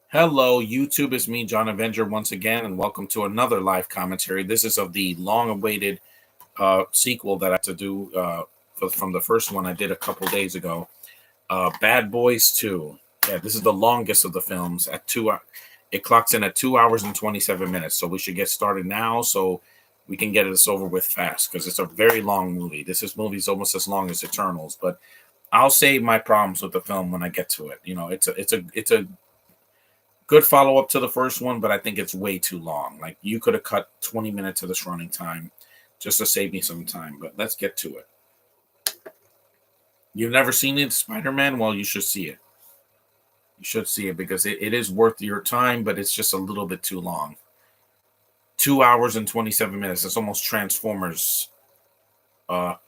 Hello, YouTube. It's me, John Avenger, once again, and welcome to another live commentary. This is of the long-awaited sequel that I have to do from the first one I did a couple days ago. Bad Boys 2. Yeah, this is the longest of the films. It clocks in at 2 hours and 27 minutes, so we should get started now so we can get this over with fast because it's a very long movie. This movie's almost as long as Eternals, but I'll save my problems with the film when I get to it. You know, it's a good follow up to the first one, but I think it's way too long. Like you could have cut 20 minutes of this running time just to save me some time. But let's get to it. You've never seen it, Spider-Man? Well, you should see it. You should see it because it is worth your time, but it's just a little bit too long. 2 hours and 27 minutes. It's almost Transformers. The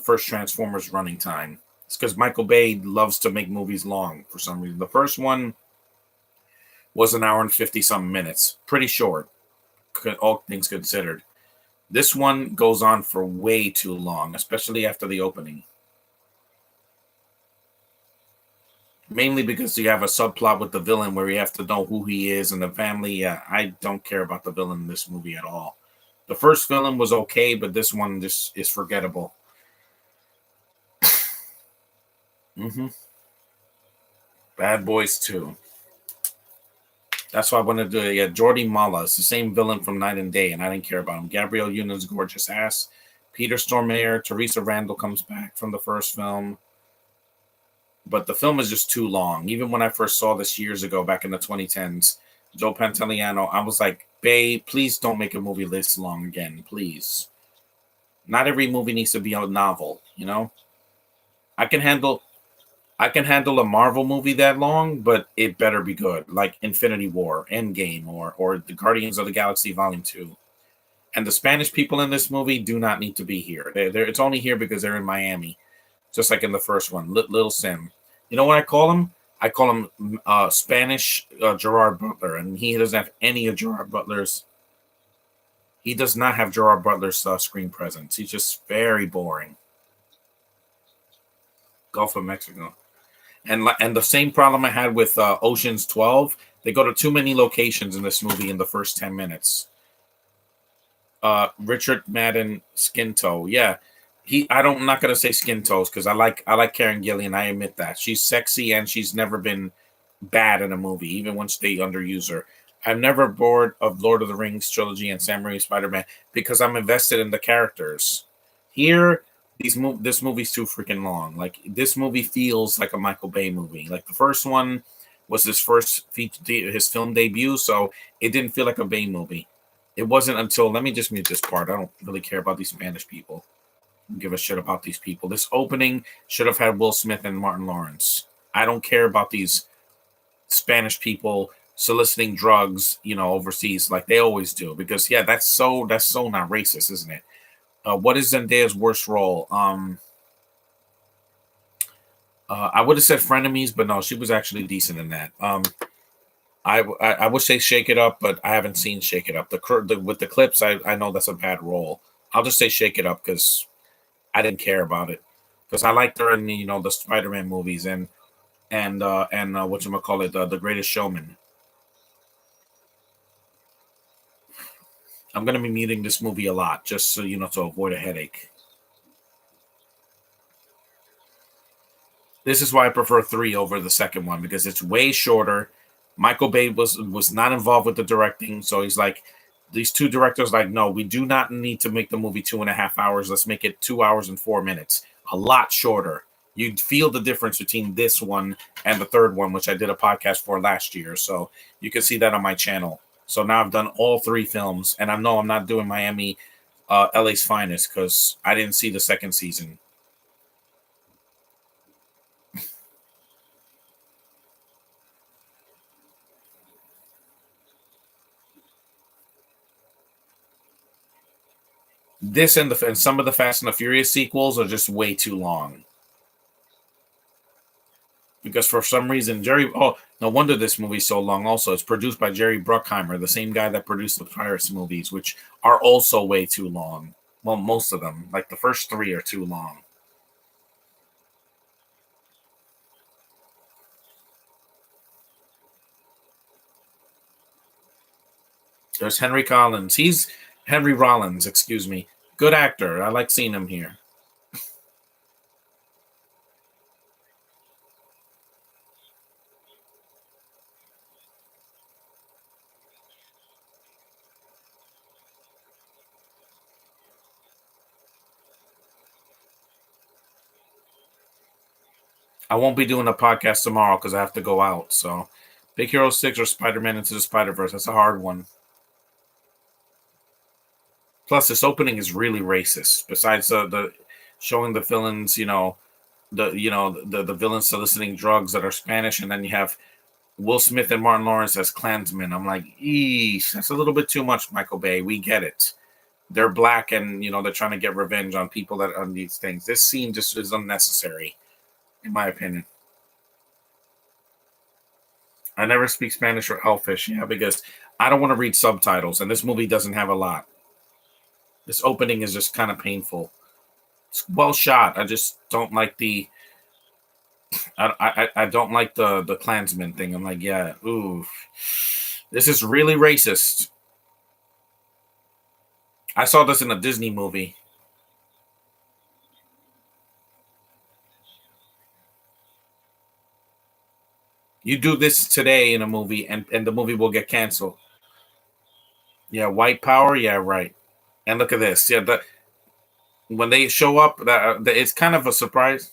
first Transformers running time. It's because Michael Bay loves to make movies long for some reason. The first one was an hour and 50 some minutes. Pretty short, all things considered. This one goes on for way too long, especially after the opening. Mainly because you have a subplot with the villain where you have to know who he is and the family. Yeah, I don't care about the villain in this movie at all. The first villain was okay, but this one just is forgettable. Bad Boys 2. That's why I wanted to do it. Yeah, Jordi Mala. It's the same villain from Night and Day, and I didn't care about him. Gabrielle Union's gorgeous ass. Peter Stormare. Teresa Randall comes back from the first film. But the film is just too long. Even when I first saw this years ago, back in the 2010s, Joe Pantoliano, I was like, Babe, please don't make a movie this long again, please. Not every movie needs to be a novel, you know? I can handle a Marvel movie that long, but it better be good, like Infinity War, Endgame, or the Guardians of the Galaxy Volume 2. And the Spanish people in this movie do not need to be here. It's only here because they're in Miami, just like in the first one, Little Sim. You know what I call him? I call him Spanish Gerard Butler, and he doesn't have any of Gerard Butler's. He does not have Gerard Butler's screen presence. He's just very boring. Gulf of Mexico. And the same problem I had with Ocean's 12. They go to too many locations in this movie in the first 10 minutes. Richard Madden Skinto. Yeah. I'm not gonna say skin toes because I like Karen Gillian. I admit that. She's sexy and she's never been bad in a movie, even once they underuse her. I'm never bored of Lord of the Rings trilogy and Sam Raimi Spider-Man because I'm invested in the characters. Here, this movie's too freaking long. Like this movie feels like a Michael Bay movie. Like the first one was his film debut, so it didn't feel like a Bay movie. It wasn't until let me just mute this part. I don't really care about these Spanish people. Give a shit about these people. This opening should have had Will Smith and Martin Lawrence. I don't care about these Spanish people soliciting drugs, overseas like they always do. Because yeah, that's so not racist, isn't it? What is Zendaya's worst role? I would have said Frenemies, but no, she was actually decent in that. I would say Shake It Up, but I haven't seen Shake It Up. With the clips, I know that's a bad role. I'll just say Shake It Up because I didn't care about it because I liked her in the Spider-Man movies and whatchamacallit, The Greatest Showman. I'm gonna be muting this movie a lot just so to avoid a headache. This is why I prefer 3 over the second one because it's way shorter. Michael Bay was not involved with the directing, so he's like, these two directors like, no, we do not need to make the movie 2.5 hours. Let's make it 2 hours and 4 minutes. A lot shorter. You'd feel the difference between this one and the third one, which I did a podcast for last year. So you can see that on my channel. So now I've done all 3 films, and I know I'm not doing Miami, LA's Finest, because I didn't see the second season. This and some of the Fast and the Furious sequels are just way too long. Because for some reason, no wonder this movie's so long. Also, it's produced by Jerry Bruckheimer, the same guy that produced the Pirates movies, which are also way too long. Well, most of them, like the first 3, are too long. There's Henry Collins. He's Henry Rollins, excuse me. Good actor. I like seeing him here. I won't be doing a podcast tomorrow because I have to go out. So, Big Hero 6 or Spider-Man Into the Spider-Verse. That's a hard one. Plus, this opening is really racist. Besides the showing the villains, the villains soliciting drugs that are Spanish, and then you have Will Smith and Martin Lawrence as Klansmen. I'm like, eesh, that's a little bit too much, Michael Bay. We get it. They're black, and they're trying to get revenge on people that on these things. This scene just is unnecessary, in my opinion. I never speak Spanish or Elfish, yeah, because I don't want to read subtitles, and this movie doesn't have a lot. This opening is just kind of painful. It's well shot. I just don't like I don't like the Klansman thing. I'm like, yeah, ooh, this is really racist. I saw this in a Disney movie. You do this today in a movie, and the movie will get canceled. Yeah, white power. Yeah, right. And look at this. Yeah, when they show up, it's kind of a surprise.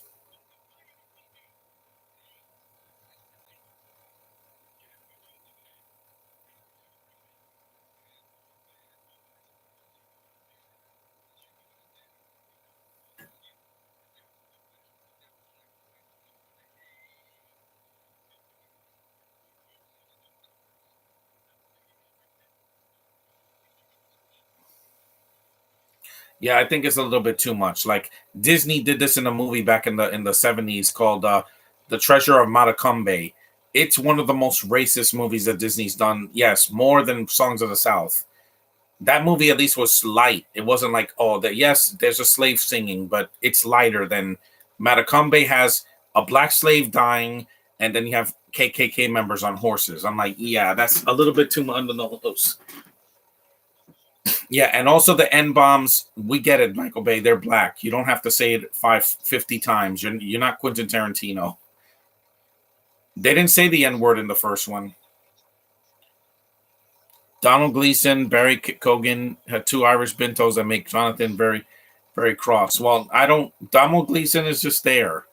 Yeah, I think it's a little bit too much. Like Disney did this in a movie back in the 70s called The Treasure of Matacumbe. It's one of the most racist movies that Disney's done. Yes, more than Songs of the South. That movie at least was light. It wasn't like, oh, that yes, there's a slave singing, but it's lighter than Matacumbe has a black slave dying, and then you have KKK members on horses. I'm like, yeah, that's a little bit too much on the nose. Yeah, and also the N bombs. We get it, Michael Bay. They're black. You don't have to say it 50 times. You're not Quentin Tarantino. They didn't say the N word in the first one. Donald Gleason, Barry Cogan had two Irish Bintos that make Jonathan very, very cross. Well, I don't. Donald Gleason is just there.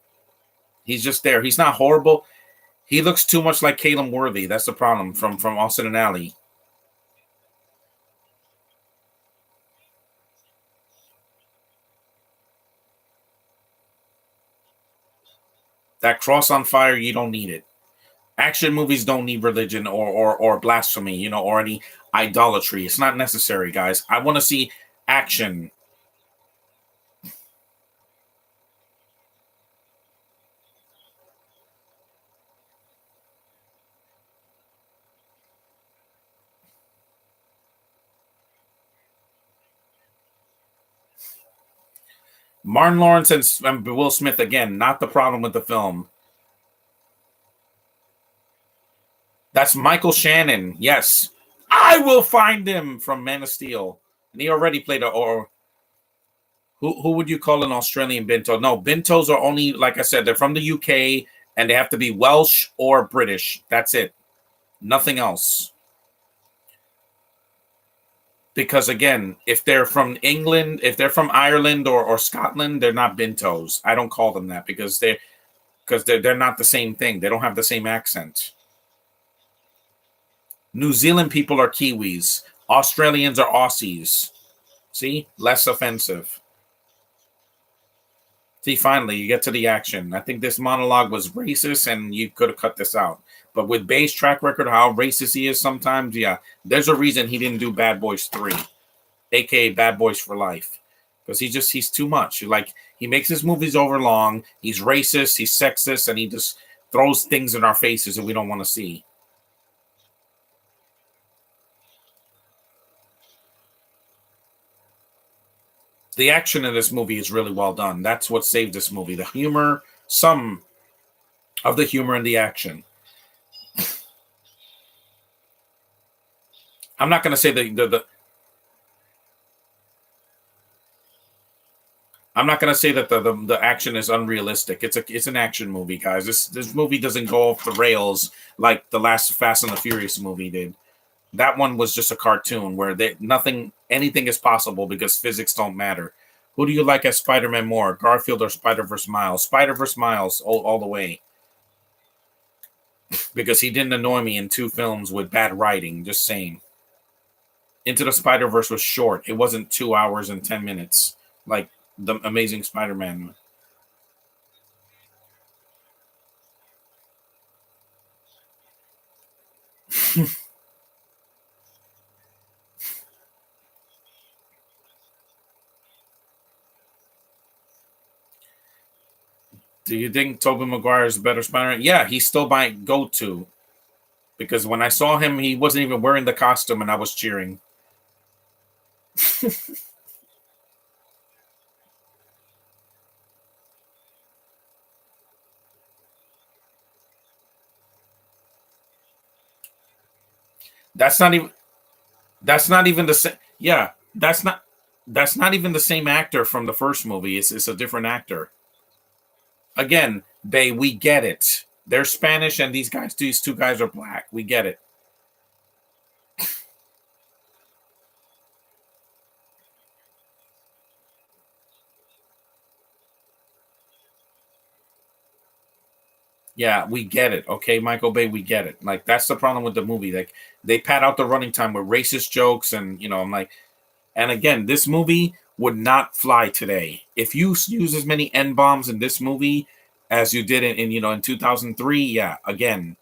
He's just there. He's not horrible. He looks too much like Caleb Worthy. That's the problem from Austin and Alley. That cross on fire, you don't need it. Action movies don't need religion or blasphemy, or any idolatry. It's not necessary, guys. I want to see action. Martin Lawrence and Will Smith again, not the problem with the film. That's Michael Shannon. Yes, I will find him from Man of Steel, and he already played a or. Who would you call an Australian binto? No, bintos are only, like I said, they're from the UK, and they have to be Welsh or British. That's it. Nothing else. Because again, if they're from England, if they're from Ireland or Scotland, they're not bintos. I don't call them that because they're not the same thing. They don't have the same accent. New Zealand people are Kiwis. Australians are Aussies. See, less offensive. See, finally, you get to the action. I think this monologue was racist, and you could have cut this out. But with Bay's track record, how racist he is sometimes, yeah, there's a reason he didn't do Bad Boys 3, aka Bad Boys for Life, because he's too much. Like he makes his movies over long. He's racist, he's sexist, and he just throws things in our faces that we don't want to see. The action in this movie is really well done. That's what saved this movie. The humor, some of the humor and the action. I'm not gonna say the I'm not gonna say that the action is unrealistic. It's an action movie, guys. This movie doesn't go off the rails like the last Fast and the Furious movie did. That one was just a cartoon where anything is possible because physics don't matter. Who do you like as Spider-Man more, Garfield or Spider-Verse Miles? Spider-Verse Miles all the way because he didn't annoy me in two films with bad writing. Just saying. Into the Spider-Verse was short. It wasn't 2 hours and 10 minutes like the Amazing Spider-Man. Do you think Tobey Maguire is a better Spider-Man? Yeah, he's still my go-to because when I saw him, he wasn't even wearing the costume, and I was cheering. That's not even. That's not even the same. Yeah, that's not. That's not even the same actor from the first movie. It's a different actor. Again, we get it. They're Spanish, and these two guys are black. We get it. Yeah, we get it. Okay, Michael Bay, we get it. Like that's the problem with the movie. Like they pad out the running time with racist jokes, and I'm like, and again, this movie would not fly today if you use as many n bombs in this movie as you did in 2003. Yeah, again,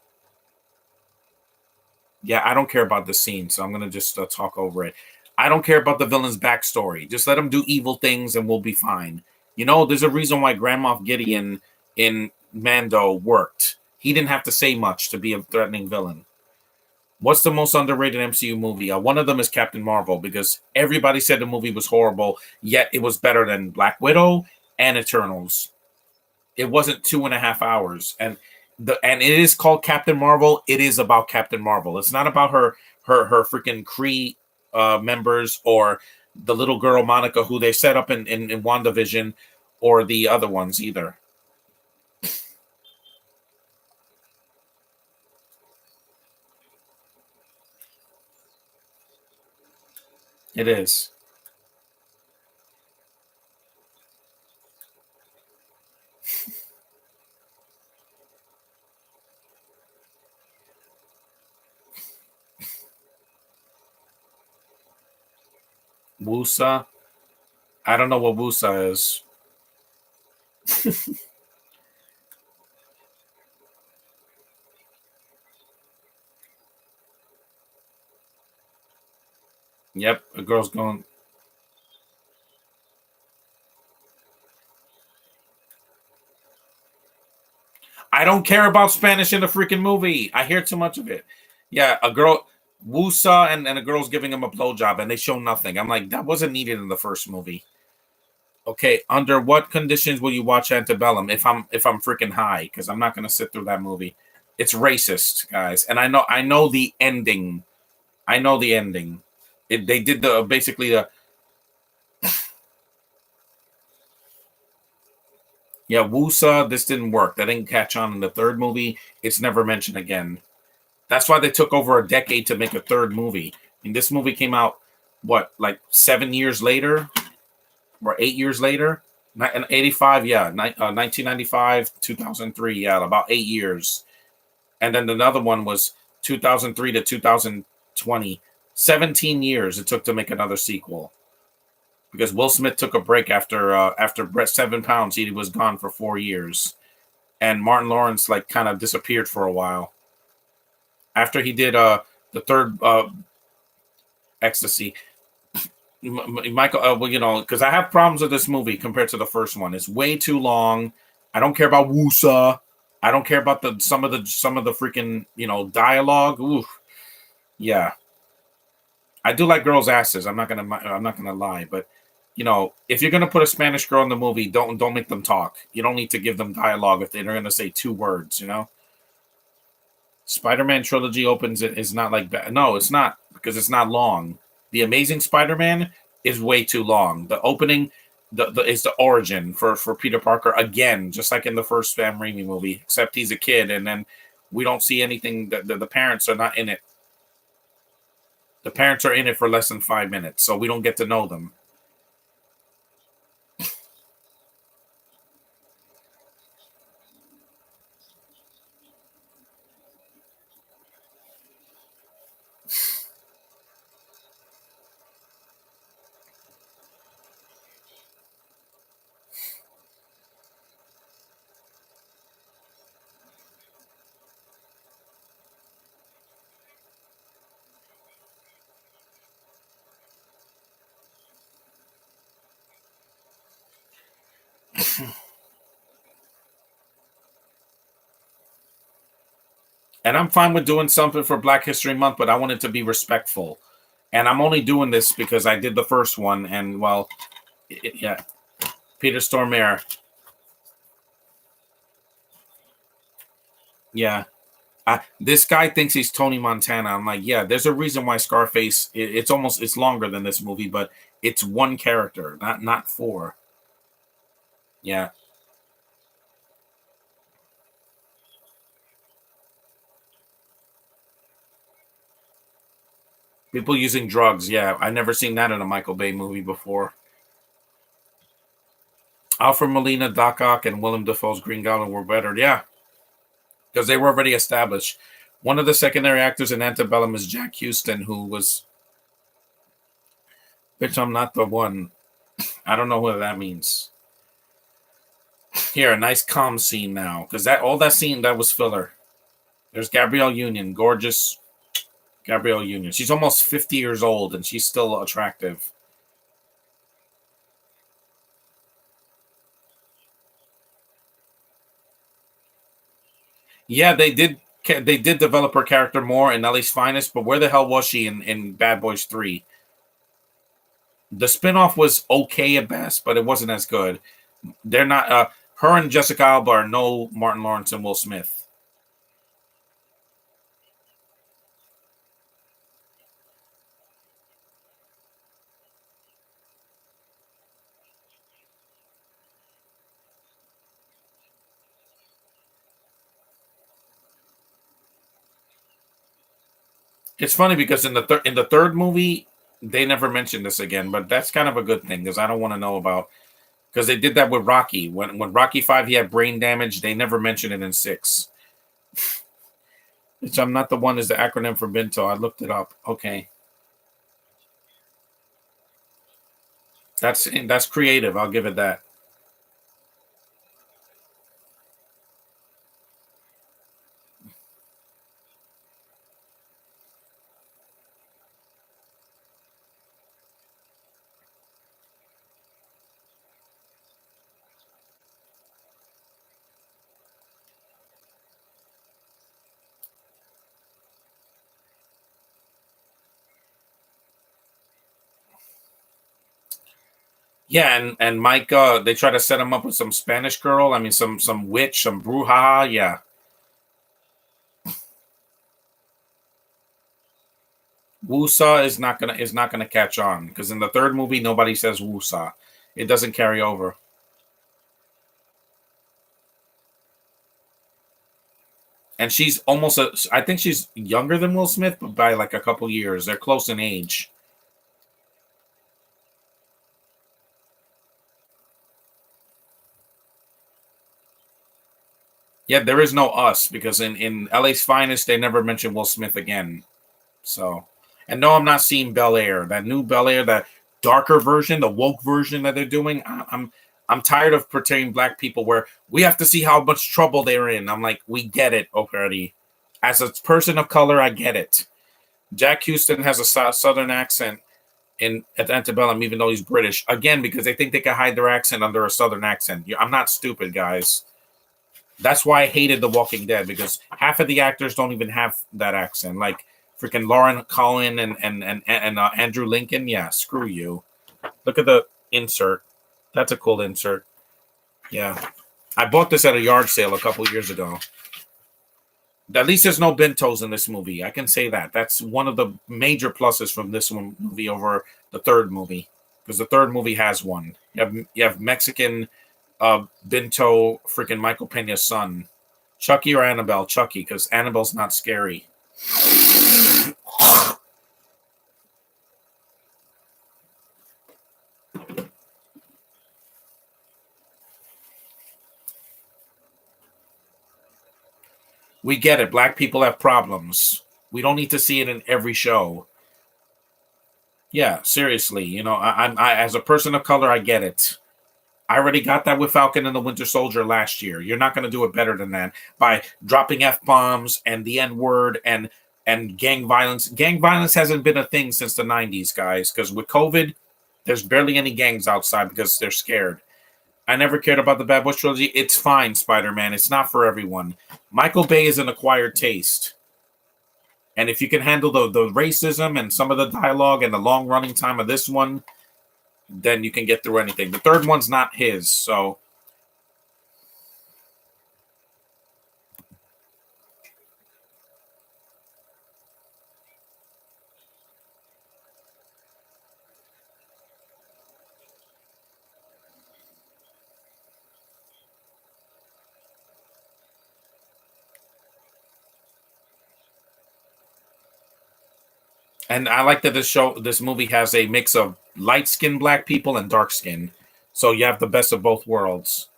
yeah, I don't care about the scene, so I'm gonna just talk over it. I don't care about the villain's backstory. Just let him do evil things, and we'll be fine. There's a reason why Grand Moff Gideon in Mando worked. He didn't have to say much to be a threatening villain. What's the most underrated MCU movie? One of them is Captain Marvel because everybody said the movie was horrible, yet it was better than Black Widow and Eternals. It wasn't 2.5 hours, and it is called Captain Marvel. It is about Captain Marvel. It's not about her freaking Kree members or the little girl Monica who they set up in WandaVision or the other ones either. It is. Wusa. I don't know what Wusa is. Yep, a girl's going. I don't care about Spanish in the freaking movie. I hear too much of it. Yeah, a girl, Wusa, and a girl's giving him a blowjob, and they show nothing. I'm like, that wasn't needed in the first movie. Okay, under what conditions will you watch Antebellum if I'm freaking high? Because I'm not gonna sit through that movie. It's racist, guys, and I know the ending. I know the ending. They did the basically the yeah Wusa. This didn't work. That didn't catch on in the third movie. It's never mentioned again. That's why they took over a decade to make a third movie. And this movie came out what, like 7 years later or 8 years later? In 85, yeah, 1995, 2003, yeah, about 8 years. And then another one was 2003 to 2020. 17 years it took to make another sequel because Will Smith took a break after Brett 7 pounds. He was gone for 4 years, and Martin Lawrence like kind of disappeared for a while after he did the third ecstasy. Michael, well, because I have problems with this movie compared to the first one. It's way too long. I don't care about Wusa. I don't care about the some of the freaking dialogue. Ooh, yeah, I do like girls' asses. I'm not gonna lie, but if you're gonna put a Spanish girl in the movie, don't make them talk. You don't need to give them dialogue if they're gonna say two words. Spider-Man trilogy opens it is not like no, it's not because it's not long. The Amazing Spider-Man is way too long. The opening is the origin for Peter Parker again, just like in the first Sam Raimi movie, except he's a kid, and then we don't see anything. The parents are not in it. The parents are in it for less than 5 minutes, so we don't get to know them. And I'm fine with doing something for Black History Month, but I want it to be respectful. And I'm only doing this because I did the first one, and well, yeah, Peter Stormare, yeah. This guy thinks he's Tony Montana. I'm like, yeah, there's a reason why Scarface. It's longer than this movie, but it's one character, not four. Yeah, people using drugs. Yeah, I never seen that in a Michael Bay movie before. Alfred Molina, Doc Ock, and Willem Dafoe's Green Goblin were better. Yeah, because they were already established. One of the secondary actors in Antebellum is Jack Houston, who was. Bitch, I'm not the one. I don't know what that means. Here, a nice calm scene now, because that all that scene that was filler. There's Gabrielle Union, gorgeous Gabrielle Union. She's almost 50 years old and she's still attractive. Yeah, they did develop her character more in Ellie's Finest, but where the hell was she in Bad Boys 3? The spinoff was okay at best, but it wasn't as good. They're not her and Jessica Alba are no Martin Lawrence and Will Smith. It's funny because in the third movie they never mentioned this again, but that's kind of a good thing because I don't want to know about because they did that with Rocky. When Rocky 5 he had brain damage, they never mentioned it in 6. Which I'm not the one is the acronym for Bento. I looked it up. Okay. That's creative. I'll give it that. Yeah, and Mike, they try to set him up with some Spanish girl. I mean, some witch, some bruja. Yeah, Wusa is not gonna catch on because in the third movie nobody says Wusa. It doesn't carry over. And she's almost I think she's younger than Will Smith, but by like a couple years. They're close in age. Yeah, there is no us because in LA's Finest they never mention Will Smith again. So, and no, I'm not seeing Bel Air. That new Bel Air, that darker version, the woke version that they're doing. I'm tired of portraying black people where we have to see how much trouble they're in. I'm like, we get it already. As a person of color, I get it. Jack Houston has a southern accent in at Antebellum, even though he's British. Again, because they think they can hide their accent under a southern accent. I'm not stupid, guys. That's why I hated The Walking Dead because half of the actors don't even have that accent. Like freaking Lauren Collin and Andrew Lincoln. Yeah, screw you. Look at the insert. That's a cool insert. Yeah, I bought this at a yard sale a couple years ago. At least there's no bentos in this movie. I can say that. That's one of the major pluses from this one movie over the third movie, because the third movie has one. You have Mexican bento, freaking Michael Pena's son, Chucky or Annabelle. Chucky, because Annabelle's not scary. We get it. Black people have problems. We don't need to see it in every show. Yeah, seriously. As a person of color, I get it. I already got that with Falcon and the Winter Soldier last year. You're not going to do it better than that by dropping f bombs and the n word and gang violence. Gang violence hasn't been a thing since the '90s, guys. Because with COVID, there's barely any gangs outside because they're scared. I never cared about the Bad Boys trilogy. It's fine, Spider-Man. It's not for everyone. Michael Bay is an acquired taste. And if you can handle the racism and some of the dialogue and the long running time of this one, then you can get through anything. The third one's not his, so. And I like that this movie has a mix of light skinned black people and dark skin. So you have the best of both worlds.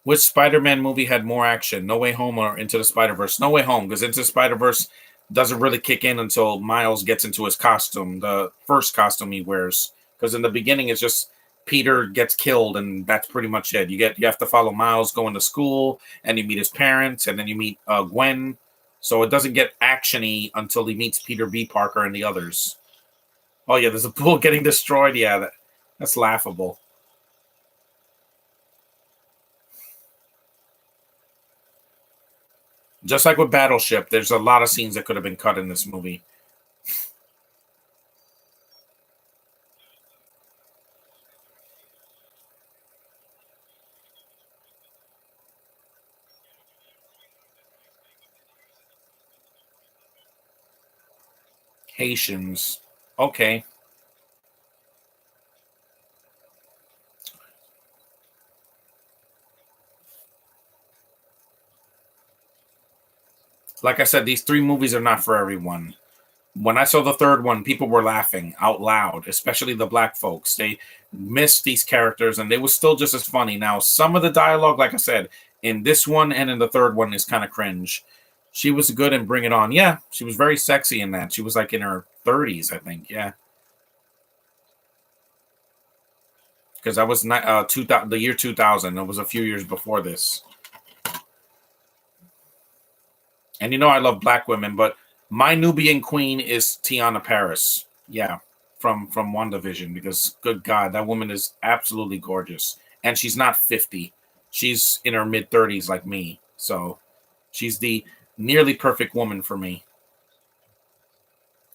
Which Spider-Man movie had more action? No Way Home or Into the Spider-Verse? No Way Home, because Into the Spider-Verse doesn't really kick in until Miles gets into his costume, the first costume he wears. Because in the beginning, it's just Peter gets killed, and that's pretty much it. You have to follow Miles going to school, and you meet his parents, and then you meet Gwen. So it doesn't get actiony until he meets Peter B. Parker and the others. Oh yeah, there's a pool getting destroyed. Yeah, that's laughable. Just like with Battleship, there's a lot of scenes that could have been cut in this movie. Haitians. Okay. Like I said, these three movies are not for everyone. When I saw the third one, people were laughing out loud, especially the black folks. They missed these characters and they were still just as funny. Now, some of the dialogue, like I said, in this one and in the third one is kind of cringe. She was good in Bring It On. Yeah, she was very sexy in that. She was like in her 30s, I think. Yeah. Because that was not, the year 2000. It was a few years before this. And I love black women, but my Nubian queen is Tiana Paris. Yeah, from WandaVision, because good God, that woman is absolutely gorgeous. And she's not 50. She's in her mid 30s like me. So she's the nearly perfect woman for me.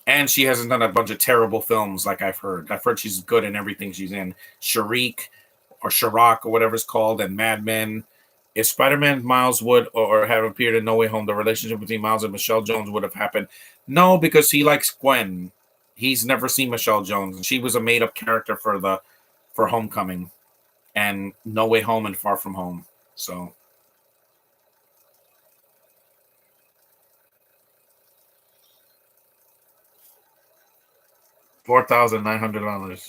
And she hasn't done a bunch of terrible films like I've heard. I've heard she's good in everything she's in. Sharik or Sharak or whatever it's called, and Mad Men. If Spider-Man Miles would or have appeared in No Way Home, the relationship between Miles and Michelle Jones would have happened. No, because he likes Gwen. He's never seen Michelle Jones, and she was a made-up character for Homecoming and No Way Home and Far From Home. So 4,900.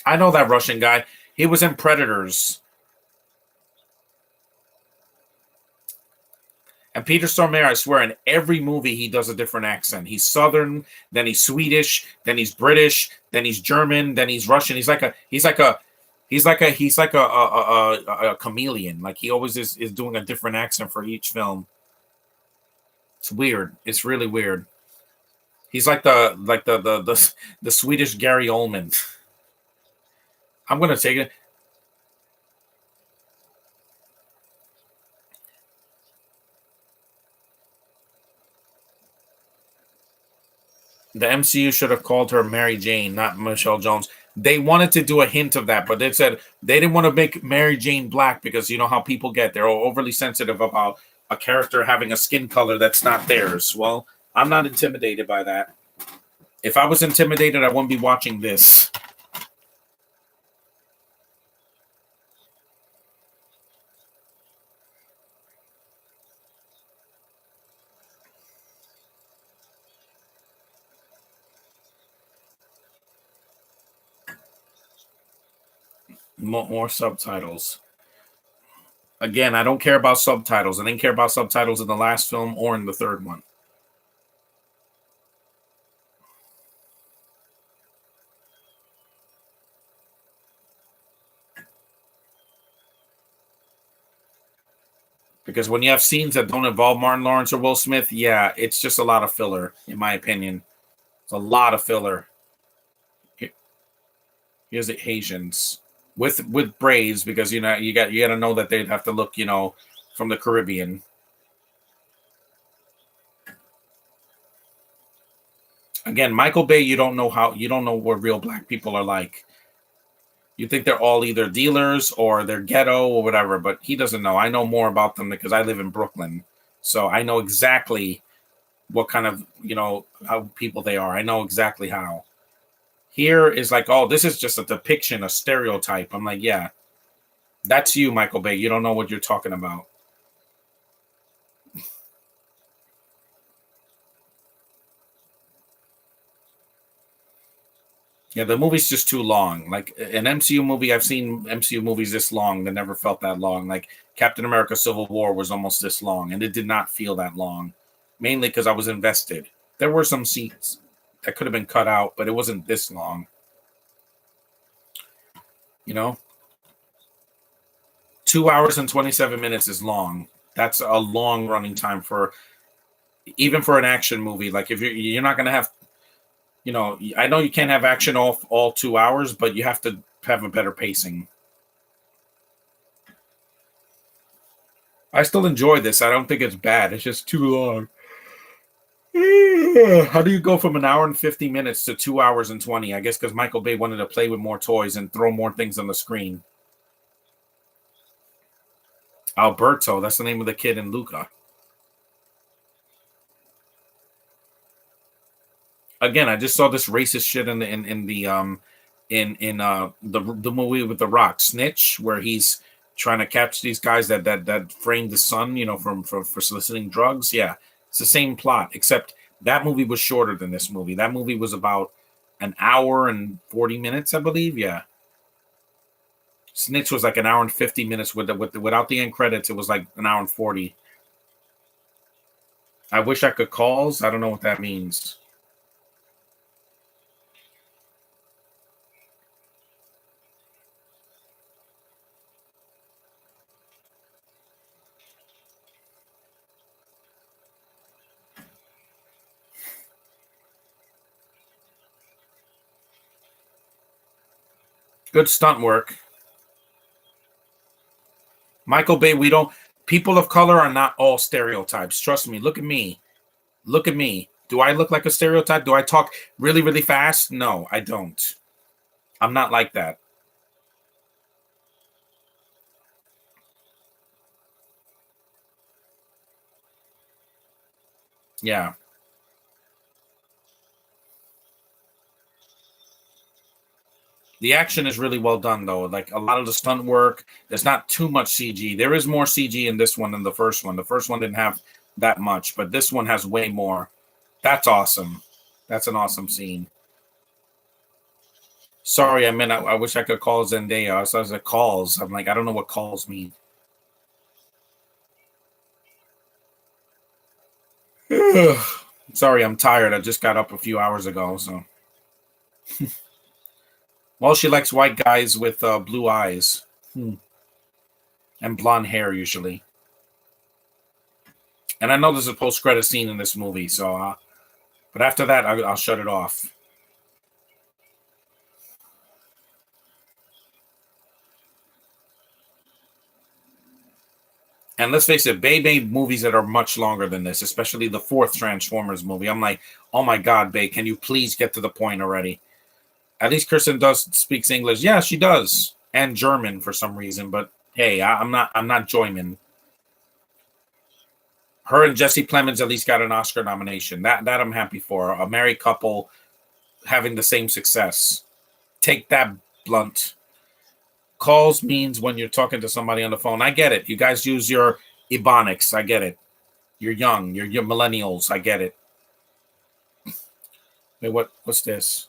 I know that Russian guy. He was in Predators. And Peter Stormare, I swear, in every movie he does a different accent. He's Southern, then he's Swedish, then he's British, then he's German, then he's Russian. He's like a chameleon. Like he always is doing a different accent for each film. It's weird. It's really weird. He's like the Swedish Gary Oldman. I'm gonna take it. The MCU should have called her Mary Jane, not Michelle Jones. They wanted to do a hint of that, but they said they didn't want to make Mary Jane black because you know how people get. They're overly sensitive about a character having a skin color that's not theirs. Well, I'm not intimidated by that. If I was intimidated, I wouldn't be watching this. More subtitles. Again, I don't care about subtitles. I didn't care about subtitles in the last film or in the third one. Because when you have scenes that don't involve Martin Lawrence or Will Smith, yeah, it's just a lot of filler, in my opinion. It's a lot of filler. Here's the Haitians with braids because you got to know that they'd have to look from the Caribbean. Again, Michael Bay, you don't know what real black people are like. You think they're all either dealers or they're ghetto or whatever, but he doesn't know. I know more about them because I live in Brooklyn, so I know exactly what kind of how people they are. I know exactly how. Here is like, oh, this is just a depiction, a stereotype. I'm like, yeah, that's you, Michael Bay. You don't know what you're talking about. Yeah, the movie's just too long. Like an MCU movie, I've seen MCU movies this long that never felt that long. Like Captain America Civil War was almost this long, and it did not feel that long, mainly because I was invested. There were some scenes that could have been cut out, but it wasn't this long. 2 hours and 27 minutes is long. That's a long running time for even for an action movie. Like if you're not going to have I know you can't have action all 2 hours, but you have to have a better pacing. I still enjoy this. I don't think it's bad. It's just too long. How do you go from an hour and 50 minutes to 2 hours and 20? I guess because Michael Bay wanted to play with more toys and throw more things on the screen. Alberto, that's the name of the kid in Luca. Again, I just saw this racist shit in the movie with the Rock, Snitch, where he's trying to catch these guys that framed the son, for soliciting drugs. Yeah, it's the same plot, except that movie was shorter than this movie. That movie was about an hour and 40 minutes, I believe. Yeah, Snitch was like an hour and 50 minutes without the end credits. It was like an hour and 40. I wish I could calls. I don't know what that means. Good stunt work. Michael Bay, people of color are not all stereotypes. Trust me. Look at me. Look at me. Do I look like a stereotype? Do I talk really, really fast? No, I don't. I'm not like that. Yeah. The action is really well done, though. Like a lot of the stunt work, there's not too much CG. There is more CG in this one than the first one. The first one didn't have that much, but this one has way more. That's awesome. That's an awesome scene. Sorry, I wish I could call Zendaya. So I was like, calls. I'm like, I don't know what calls mean. Sorry, I'm tired. I just got up a few hours ago. So, well, she likes white guys with blue eyes and blonde hair usually. And I know there's a post-credit scene in this movie. So, but after that, I'll shut it off. And let's face it, Bay made movies that are much longer than this, especially the fourth Transformers movie. I'm like, oh my God, Bay, can you please get to the point already? At least Kristen does speaks English. Yeah, she does, and German for some reason. But hey, I'm not. I'm not Joyman. Her and Jesse Plemons at least got an Oscar nomination. That I'm happy for. A married couple having the same success. Take that, Blunt. Calls means when you're talking to somebody on the phone. I get it. You guys use your Ebonics. I get it. You're young. You're millennials. I get it. Wait, what's this?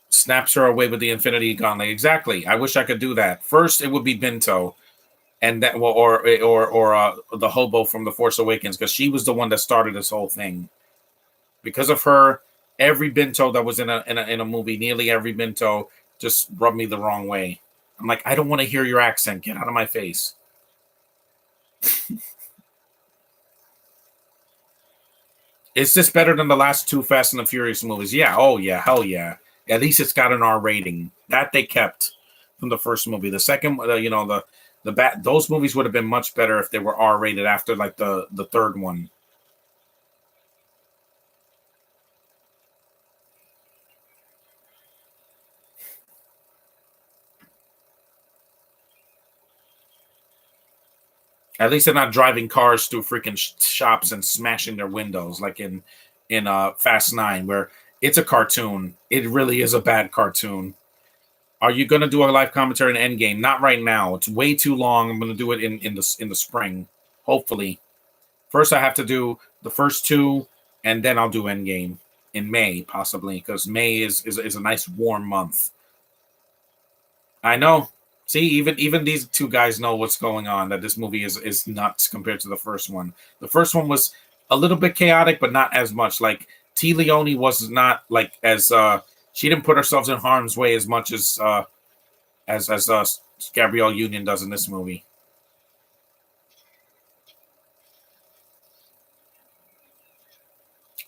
Snaps her away with the Infinity Gauntlet. Exactly. I wish I could do that. First, it would be Binto, and that, well, or the hobo from the Force Awakens, because she was the one that started this whole thing. Because of her, every Binto that was in a movie, nearly every Binto, just rubbed me the wrong way. I'm like, I don't want to hear your accent. Get out of my face. Is this better than the last two Fast and the Furious movies? Yeah. Oh yeah. Hell yeah. At least it's got an R rating that they kept from the first movie. The second, those movies would have been much better if they were R rated after like the third one. At least they're not driving cars through freaking shops and smashing their windows like in Fast 9, where it's a cartoon. It really is a bad cartoon. Are you going to do a live commentary in Endgame? Not right now. It's way too long. I'm going to do it in the spring, hopefully. First, I have to do the first two, and then I'll do Endgame in May, possibly, because May is a nice warm month. I know. See, even these two guys know what's going on. That this movie is nuts compared to the first one. The first one was a little bit chaotic, but not as much. Like T. Leone was not like as she didn't put herself in harm's way as much as Gabrielle Union does in this movie.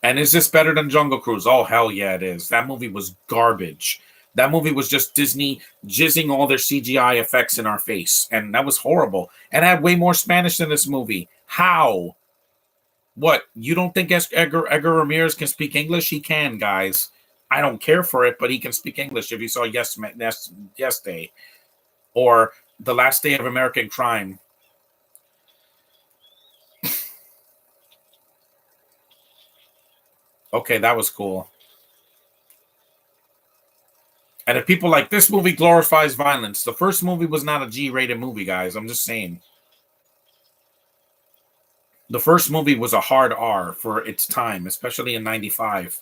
And is this better than Jungle Cruise? Oh hell yeah, it is. That movie was garbage. That movie was just Disney jizzing all their CGI effects in our face, and that was horrible. And had way more Spanish than this movie. How? What? You don't think Edgar Ramirez can speak English? He can, guys. I don't care for it, but he can speak English. If you saw Yes Day or The Last Day of American Crime. Okay, that was cool. And if people like this movie glorifies violence, the first movie was not a G-rated movie, guys. I'm just saying. The first movie was a hard R for its time, especially in '95.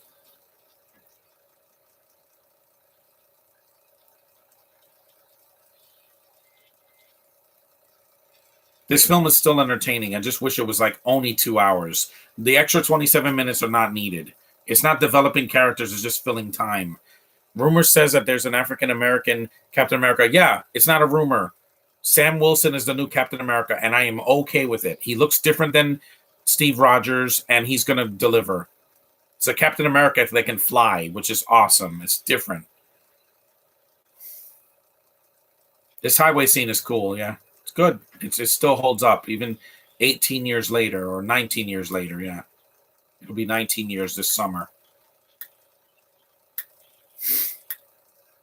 This film is still entertaining. I just wish it was like only 2 hours. The extra 27 minutes are not needed. It's not developing characters, it's just filling time. Rumor says that there's an African American Captain America. Yeah, it's not a rumor. Sam Wilson is the new Captain America, and I am okay with it. He looks different than Steve Rogers, and he's going to deliver. It's a Captain America that can fly, which is awesome. It's different. This highway scene is cool. Yeah, it's good. It still holds up, even 18 years later or 19 years later. Yeah, it'll be 19 years this summer.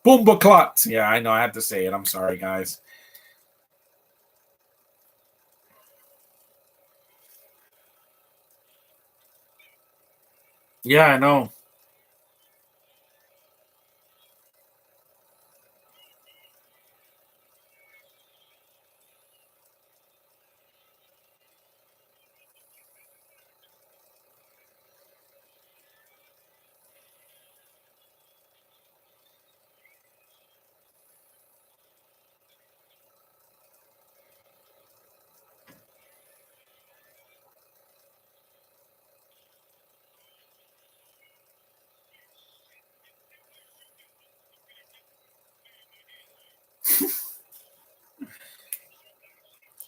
Boomba clot. Yeah, I know. I have to say it. I'm sorry, guys. Yeah, I know.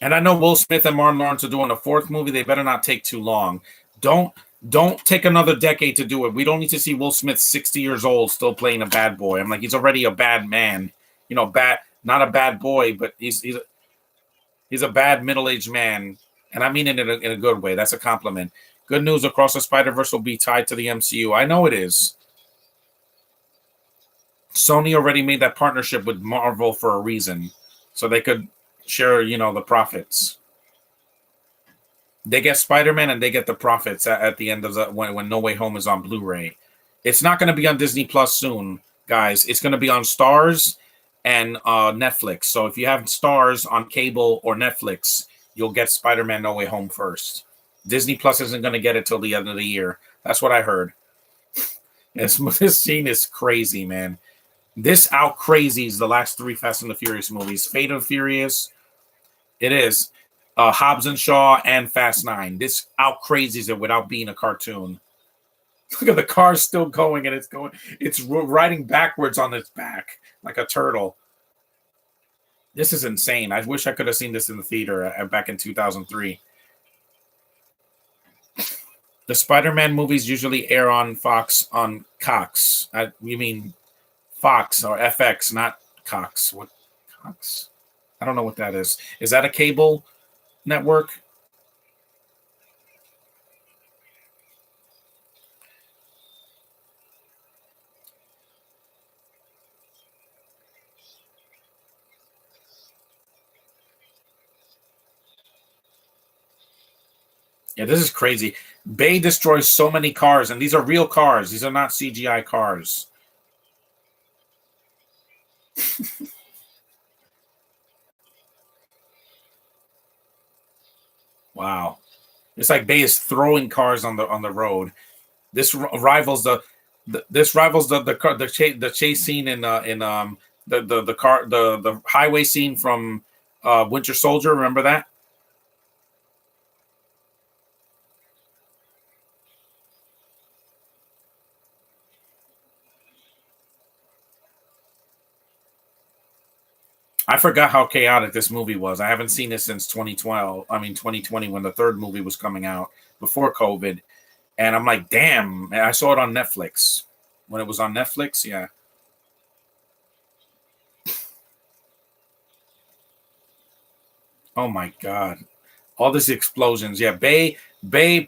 And I know Will Smith and Martin Lawrence are doing a fourth movie. They better not take too long. Don't don't take another decade to do it. We don't need to see Will Smith 60 years old still playing a bad boy. I'm like, he's already a bad man. Bad, not a bad boy, but he's a bad middle-aged man. And I mean it in a good way. That's a compliment. Good news, Across the Spider-Verse will be tied to the MCU. I know it is. Sony already made that partnership with Marvel for a reason, so they could share, the profits. They get Spider-Man and they get the profits at the end of when No Way Home is on Blu-ray. It's not going to be on Disney Plus soon, guys. It's going to be on Stars and Netflix. So if you have Stars on cable or Netflix, you'll get Spider-Man No Way Home first. Disney Plus isn't going to get it till the end of the year. That's what I heard. This scene is crazy, man. This out crazies the last three Fast and the Furious movies. Fate of Furious, it is. Hobbs and Shaw and Fast 9. This out crazies it without being a cartoon. Look at the car still going, and it's riding backwards on its back like a turtle. This is insane. I wish I could have seen this in the theater back in 2003. The Spider-Man movies usually air on Fox on Cox. You mean Fox or FX, not Cox. What Cox? I don't know what that is. Is that a cable network? Yeah, this is crazy. Bay destroys so many cars, and these are real cars. These are not CGI cars. Wow. It's like Bay is throwing cars on the road. This rivals the chase scene in the highway scene from Winter Soldier. Remember that? I forgot how chaotic this movie was. I haven't seen it since 2012. I mean 2020 when the third movie was coming out before COVID. And I'm like, damn, I saw it on Netflix. When it was on Netflix, yeah. Oh my god. All these explosions. Yeah, Bay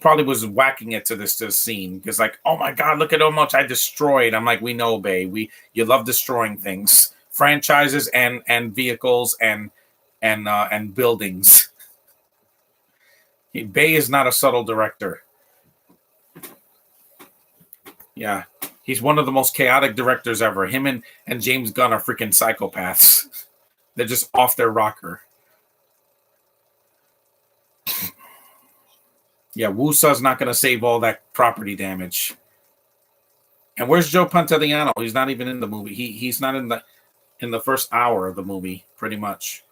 probably was whacking it to this scene because like, oh my god, look at how much I destroyed. I'm like, we know, Bay. You love destroying things. Franchises and vehicles and buildings. Bay is not a subtle director. Yeah. He's one of the most chaotic directors ever. Him and James Gunn are freaking psychopaths. They're just off their rocker. Yeah, Wusa's not going to save all that property damage. And where's Joe Pantoliano? He's not even in the movie. He's not in the first hour of the movie, pretty much.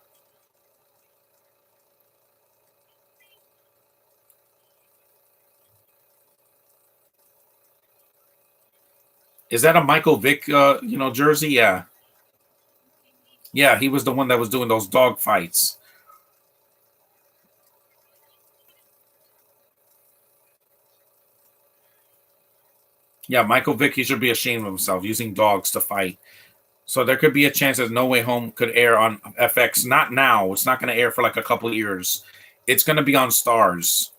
Is that a Michael Vick, jersey? Yeah, yeah. He was the one that was doing those dog fights. Yeah, Michael Vick. He should be ashamed of himself using dogs to fight. So there could be a chance that No Way Home could air on FX. Not now. It's not going to air for like a couple years. It's going to be on Stars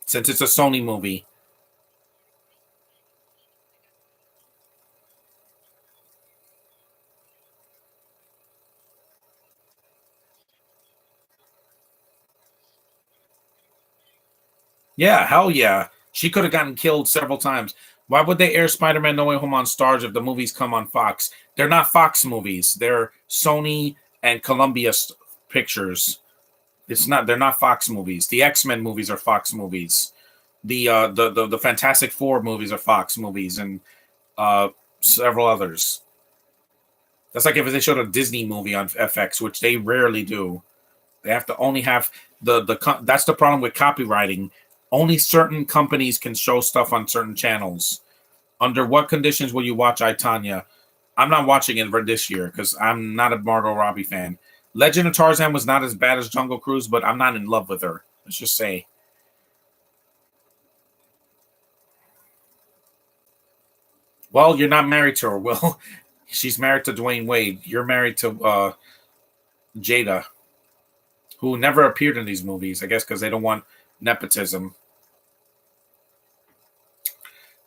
since it's a Sony movie. Yeah, hell yeah. She could have gotten killed several times. Why would they air Spider-Man No Way Home on Stars if the movies come on Fox? They're not Fox movies. They're Sony and Columbia Pictures. It's not. They're not Fox movies. The X-Men movies are Fox movies. The Fantastic Four movies are Fox movies, and several others. That's like if they showed a Disney movie on FX, which they rarely do. They have to only have that's the problem with copywriting. Only certain companies can show stuff on certain channels. Under what conditions will you watch I, Tanya? I'm not watching it for this year because I'm not a Margot Robbie fan. Legend of Tarzan was not as bad as Jungle Cruise, but I'm not in love with her. Let's just say. Well, you're not married to her. Well, she's married to Dwayne Wade. You're married to Jada. who never appeared in these movies, I guess because they don't want nepotism.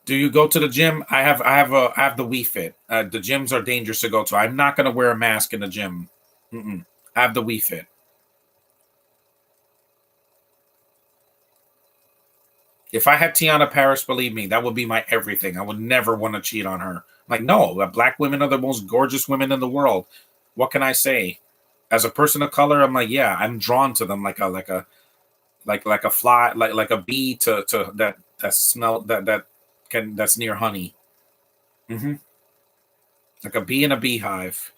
Do you go to the gym? I have the Wii Fit. The gyms are dangerous to go to. I'm not going to wear a mask in the gym. Mm-mm. I have the Wii Fit. If I had Tiana Paris, believe me, that would be my everything. I would never want to cheat on her. Like, no, black women are the most gorgeous women in the world. What can I say? As a person of color, I'm like, yeah, I'm drawn to them like a fly, like a bee to that smell that's near honey. Hmm. Like a bee in a beehive.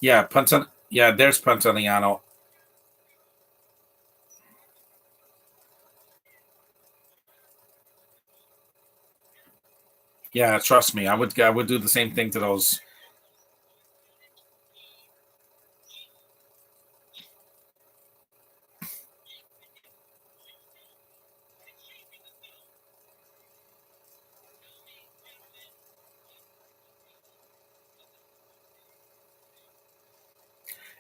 Yeah, Pantan. Yeah, there's Pantaniano. Yeah, trust me, I would do the same thing to those.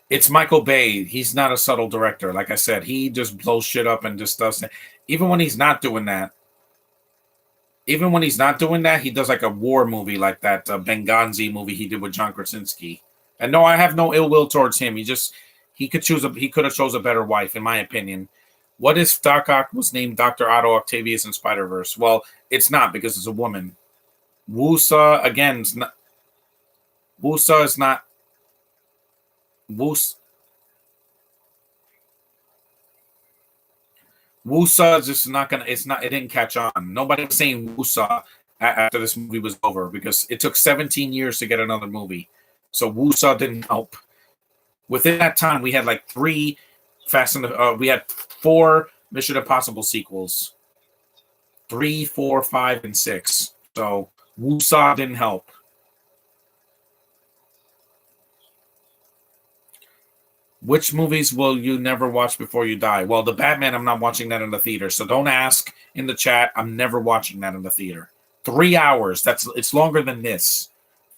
It's Michael Bay. He's not a subtle director. Like I said, he just blows shit up and just does. Even when he's not doing that, even when he's not doing that, he does like a war movie like that Benghazi movie he did with John Krasinski. And no, I have no ill will towards him. He could have chose a better wife, in my opinion. What if Doc Ock was named Dr. Otto Octavius in Spider Verse? Well, it's not because it's a woman. Wusa again. Wusa is not. Wus Wusa is just not gonna. It's not. It didn't catch on. Nobody was saying Wusa after this movie was over because it took 17 years to get another movie. So Wusa didn't help. Within that time, we had like three Fast and we had four Mission Impossible sequels, three, four, five, and six. So Wusa didn't help. Which movies will you never watch before you die? Well, the Batman, I'm not watching that in the theater. So don't ask in the chat. I'm never watching that in the theater. 3 hours. It's longer than this.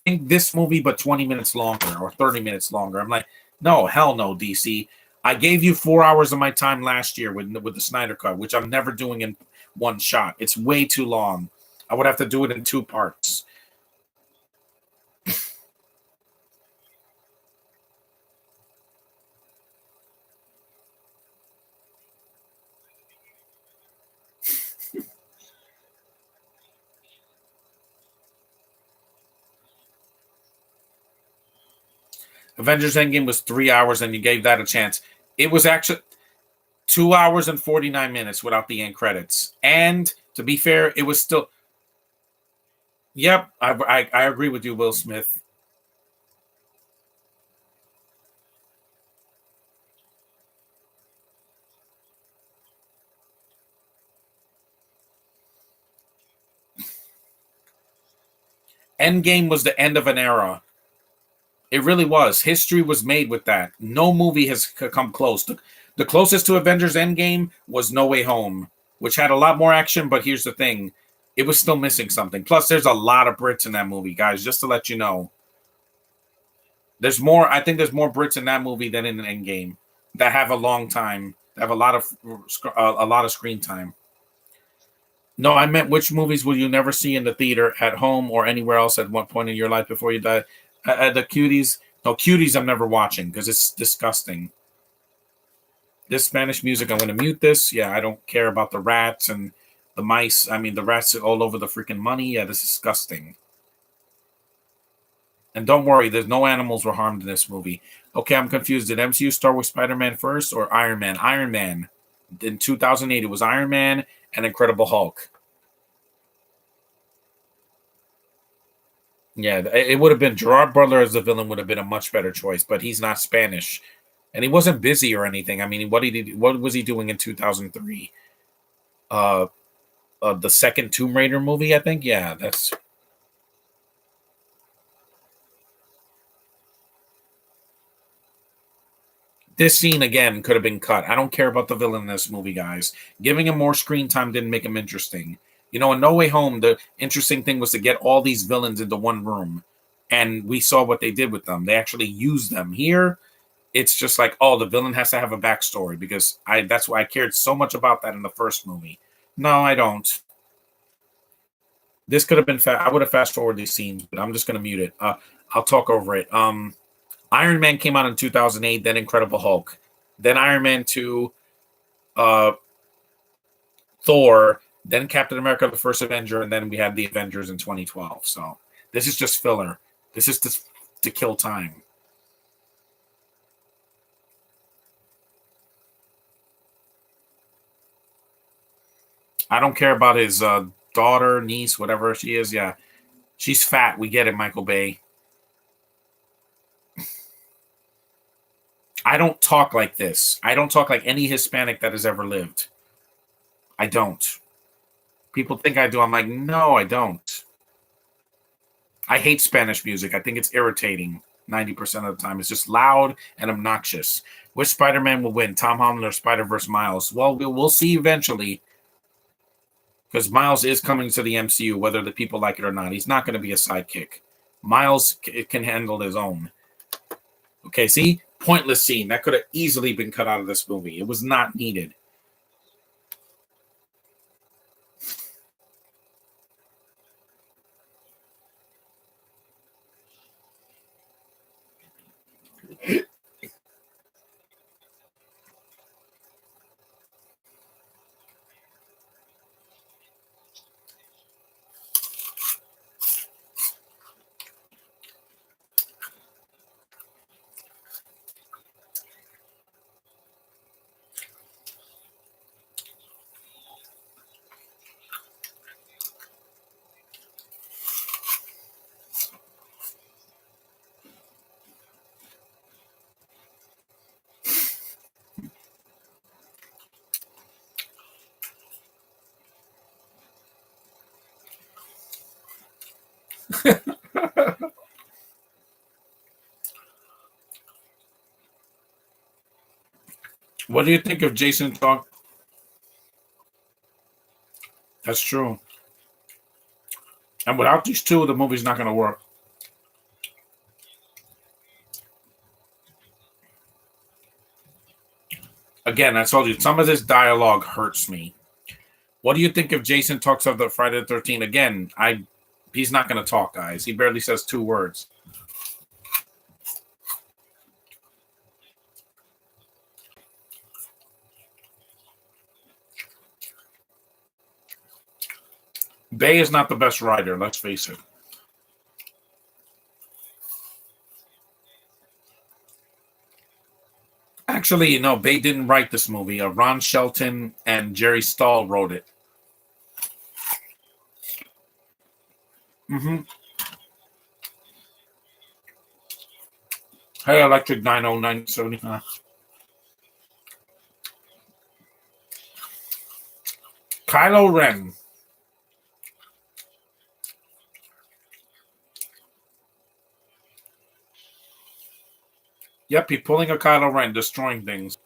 I think this movie, but 20 minutes longer or 30 minutes longer. I'm like, no, hell no, DC. I gave you 4 hours of my time last year with the Snyder Cut, which I'm never doing in one shot. It's way too long. I would have to do it in two parts. Avengers Endgame was 3 hours, and you gave that a chance. It was actually 2 hours and 49 minutes without the end credits. And to be fair, it was still. Yep, I agree with you, Will Smith. Endgame was the end of an era. It really was. History was made with that. No movie has come close. The closest to Avengers Endgame was No Way Home, which had a lot more action, but here's the thing. It was still missing something. Plus, there's a lot of Brits in that movie, guys, just to let you know. There's more, I think there's more Brits in that movie than in Endgame that have a long time, that have a lot of screen time. No, I meant which movies will you never see in the theater, at home, or anywhere else at one point in your life before you die? The Cuties. No, Cuties I'm never watching because it's disgusting. This Spanish music, I'm going to mute this. Yeah, I don't care about the rats and the mice. I mean, the rats are all over the freaking money. Yeah, this is disgusting. And don't worry, there's no animals were harmed in this movie. Okay, I'm confused. Did MCU start with Spider-Man first or Iron Man? Iron Man. In 2008, it was Iron Man and Incredible Hulk. Yeah, it would have been Gerard Butler as the villain would have been a much better choice, but he's not Spanish, and he wasn't busy or anything. I mean, what was he doing in 2003? Uh, the second Tomb Raider movie, I think. Yeah, that's this scene again could have been cut. I don't care about the villain in this movie, guys. Giving him more screen time didn't make him interesting. You know, in No Way Home, the interesting thing was to get all these villains into one room. and we saw what they did with them. They actually used them. Here, it's just like, oh, the villain has to have a backstory, because that's why I cared so much about that in the first movie. No, I don't. This could have been I would have fast forwarded these scenes, but I'm just gonna mute it. I'll talk over it. Iron Man came out in 2008, then Incredible Hulk, then Iron Man 2, uh, Thor, then Captain America: The First Avenger, and then we had the Avengers in 2012. So this is just filler. This is to kill time. I don't care about his daughter, niece, whatever she is. Yeah, she's fat. We get it, Michael Bay. I don't talk like this. I don't talk like any Hispanic that has ever lived. I don't. People think I do. I'm like, no, I don't. I hate Spanish music. I think it's irritating 90% of the time. It's just loud and obnoxious. Which Spider-Man will win, Tom Holland or Spider-Verse Miles? Well, we'll see eventually, because Miles is coming to the MCU, whether the people like it or not. He's not going to be a sidekick. Miles can handle his own. Okay, see? Pointless scene. That could have easily been cut out of this movie. It was not needed. What do you think of Jason talk? That's true. And without these two, the movie's not going to work. Again, I told you, some of this dialogue hurts me. What do you think if Jason talks of the Friday the 13th? Again, he's not going to talk, guys. He barely says 2 words. Bay is not the best writer, let's face it. Actually, no, Bay didn't write this movie. Ron Shelton and Jerry Stahl wrote it. Mm-hmm. Hey, Electric 90975. Kylo Ren. Yep, he's pulling a Kylo Ren, destroying things.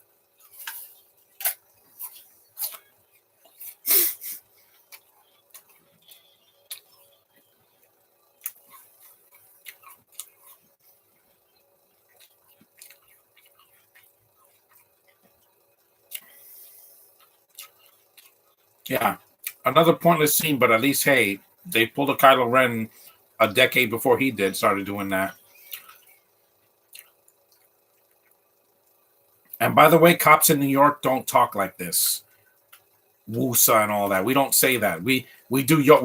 Yeah, another pointless scene, but at least, hey, they pulled a Kylo Ren a decade before he started doing that. And by the way, cops in New York don't talk like this. Wusa and all that. We don't say that. We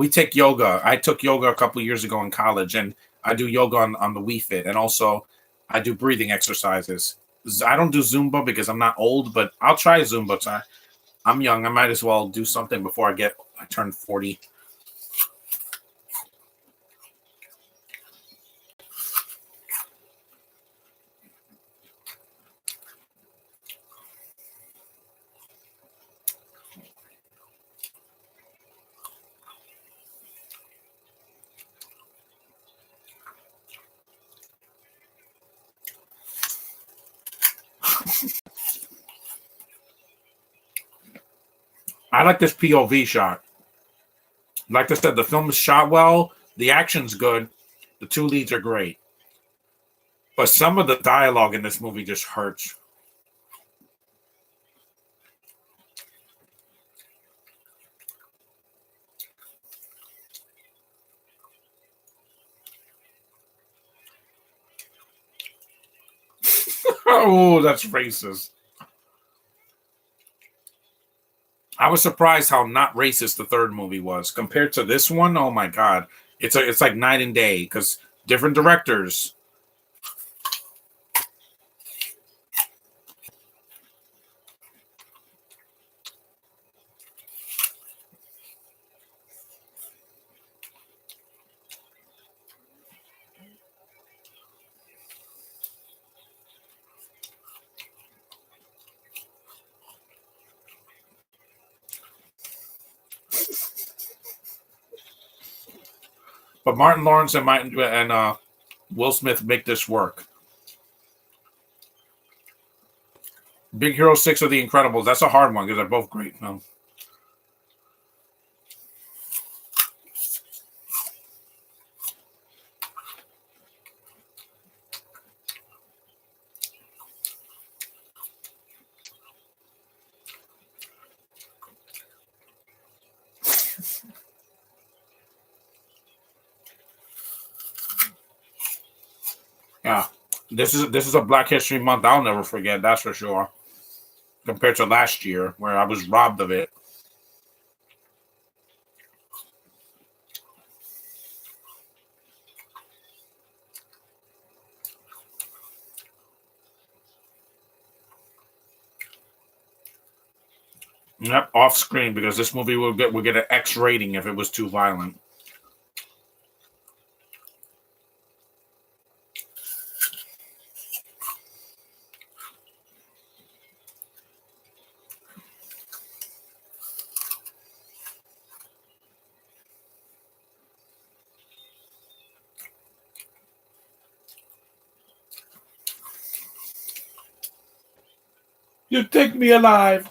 take yoga. I took yoga a couple of years ago in college, and I do yoga on the Wii Fit, and also I do breathing exercises. I don't do Zumba because I'm not old, but I'll try Zumba. I'm young. I might as well do something before I turn 40. I like this POV shot. Like I said, the film is shot well. The action's good. The two leads are great. But some of the dialogue in this movie just hurts. Oh, that's racist. I was surprised how not racist the third movie was compared to this one. Oh my god, it's like night and day because different directors. But Martin Lawrence and Will Smith make this work. Big Hero 6 or The Incredibles. That's a hard one because they're both great. No. Yeah. This is a Black History Month I'll never forget, that's for sure. Compared to last year where I was robbed of it. Yep, off screen because this movie will get an X rating if it was too violent. You take me alive.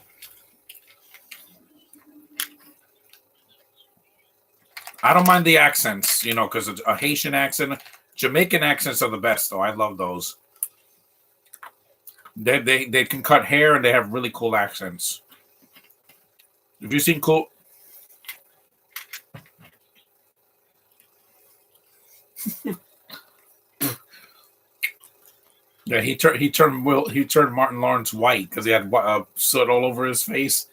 I don't mind the accents, because a Haitian accent, Jamaican accents are the best, though. I love those. They can cut hair and they have really cool accents. Have you seen cool? Yeah, he turned Martin Lawrence white because he had soot all over his face.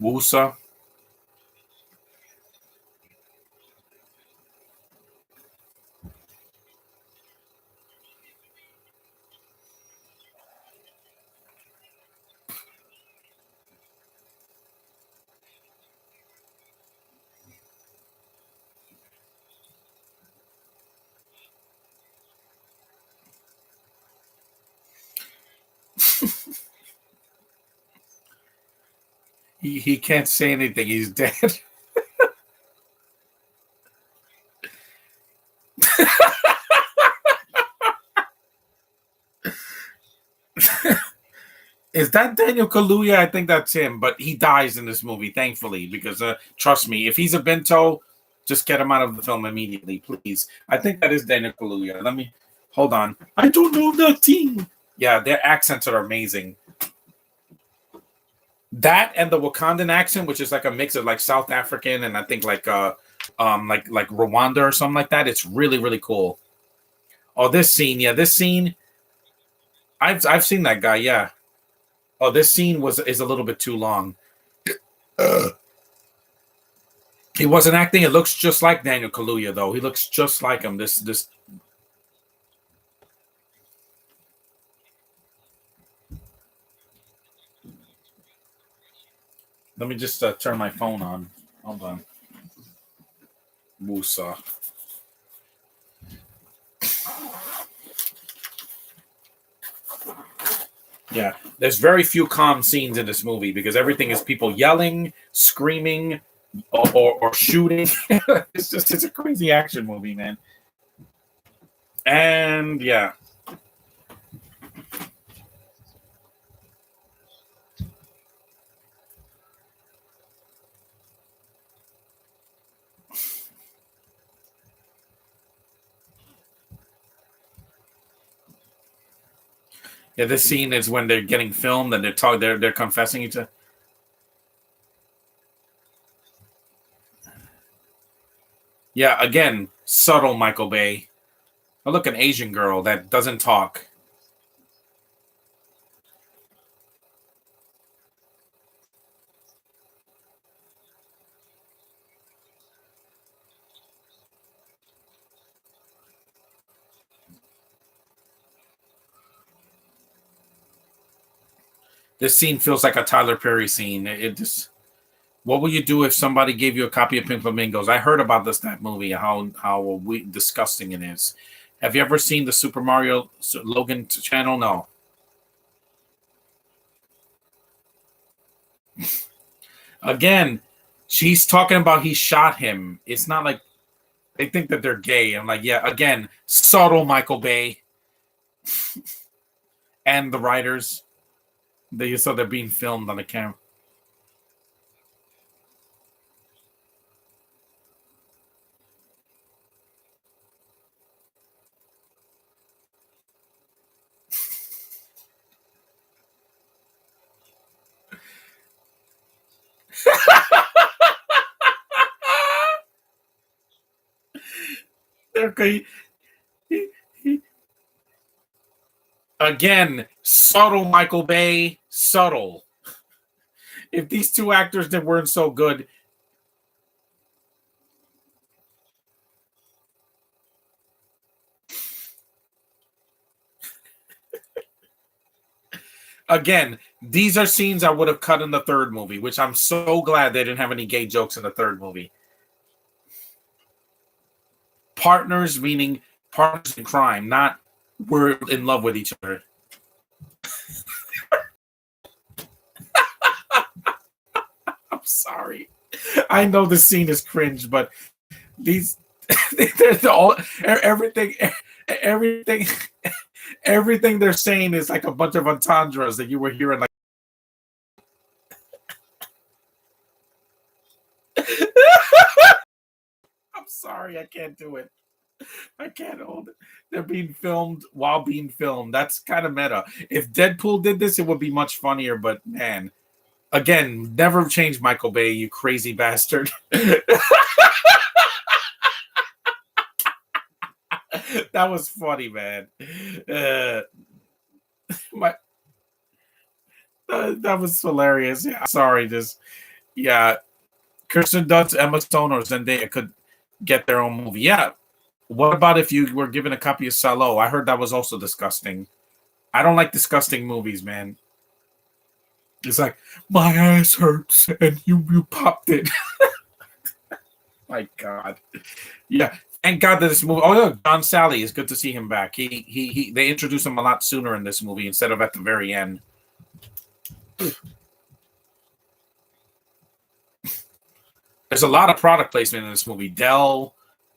Wusa. He can't say anything. He's dead. Is that Daniel Kaluuya? I think that's him, but he dies in this movie, thankfully, because trust me, if he's a bento, just get him out of the film immediately, please. I think that is Daniel Kaluuya. Let me hold on. I don't know nothing. Yeah, their accents are amazing. That and the Wakandan accent, which is like a mix of like South African and I think like Rwanda or something like that. It's really, really cool. Oh, this scene. I've seen that guy, yeah. Oh, this scene is a little bit too long. He wasn't acting. It looks just like Daniel Kaluuya, though. He looks just like him. This. Let me just turn my phone on. Hold on. Musa. Yeah, there's very few calm scenes in this movie because everything is people yelling, screaming, or shooting. It's a crazy action movie, man. And yeah. Yeah, this scene is when they're getting filmed and they're confessing each other. Yeah, again, subtle Michael Bay. Oh, look, an Asian girl that doesn't talk. This scene feels like a Tyler Perry scene. It just. What would you do if somebody gave you a copy of Pink Flamingos? I heard about that movie. How disgusting it is. Have you ever seen the Super Mario Logan channel? No. Again, she's talking about he shot him. It's not like they think that they're gay. I'm like, yeah. Again, subtle Michael Bay and the writers. They're being filmed on the camera. Okay. Again, subtle Michael Bay, subtle. If these two actors that weren't so good, again, these are scenes I would have cut in the third movie, which I'm so glad they didn't have any gay jokes in the third movie. Partners meaning partners in crime, not we're in love with each other. I'm sorry. I know the scene is cringe, but these they're all everything everything everything they're saying is like a bunch of entendres that you were hearing like I'm sorry, I can't do it. I can't hold it. They're being filmed while being filmed. That's kind of meta. If Deadpool did this, it would be much funnier, but man, again, never change Michael Bay, you crazy bastard. That was funny, man. Uh, my that was hilarious. Yeah, sorry, just yeah. Kirsten Dunst, Emma Stone, or Zendaya could get their own movie. Yeah. What about if you were given a copy of Salo? I heard that was also disgusting. I don't like disgusting movies, man. It's like my ass hurts and you popped it. My God. Yeah. Thank God that this movie. Oh, yeah, John Sally is good to see him back. He they introduced him a lot sooner in this movie instead of at the very end. There's a lot of product placement in this movie. Dell,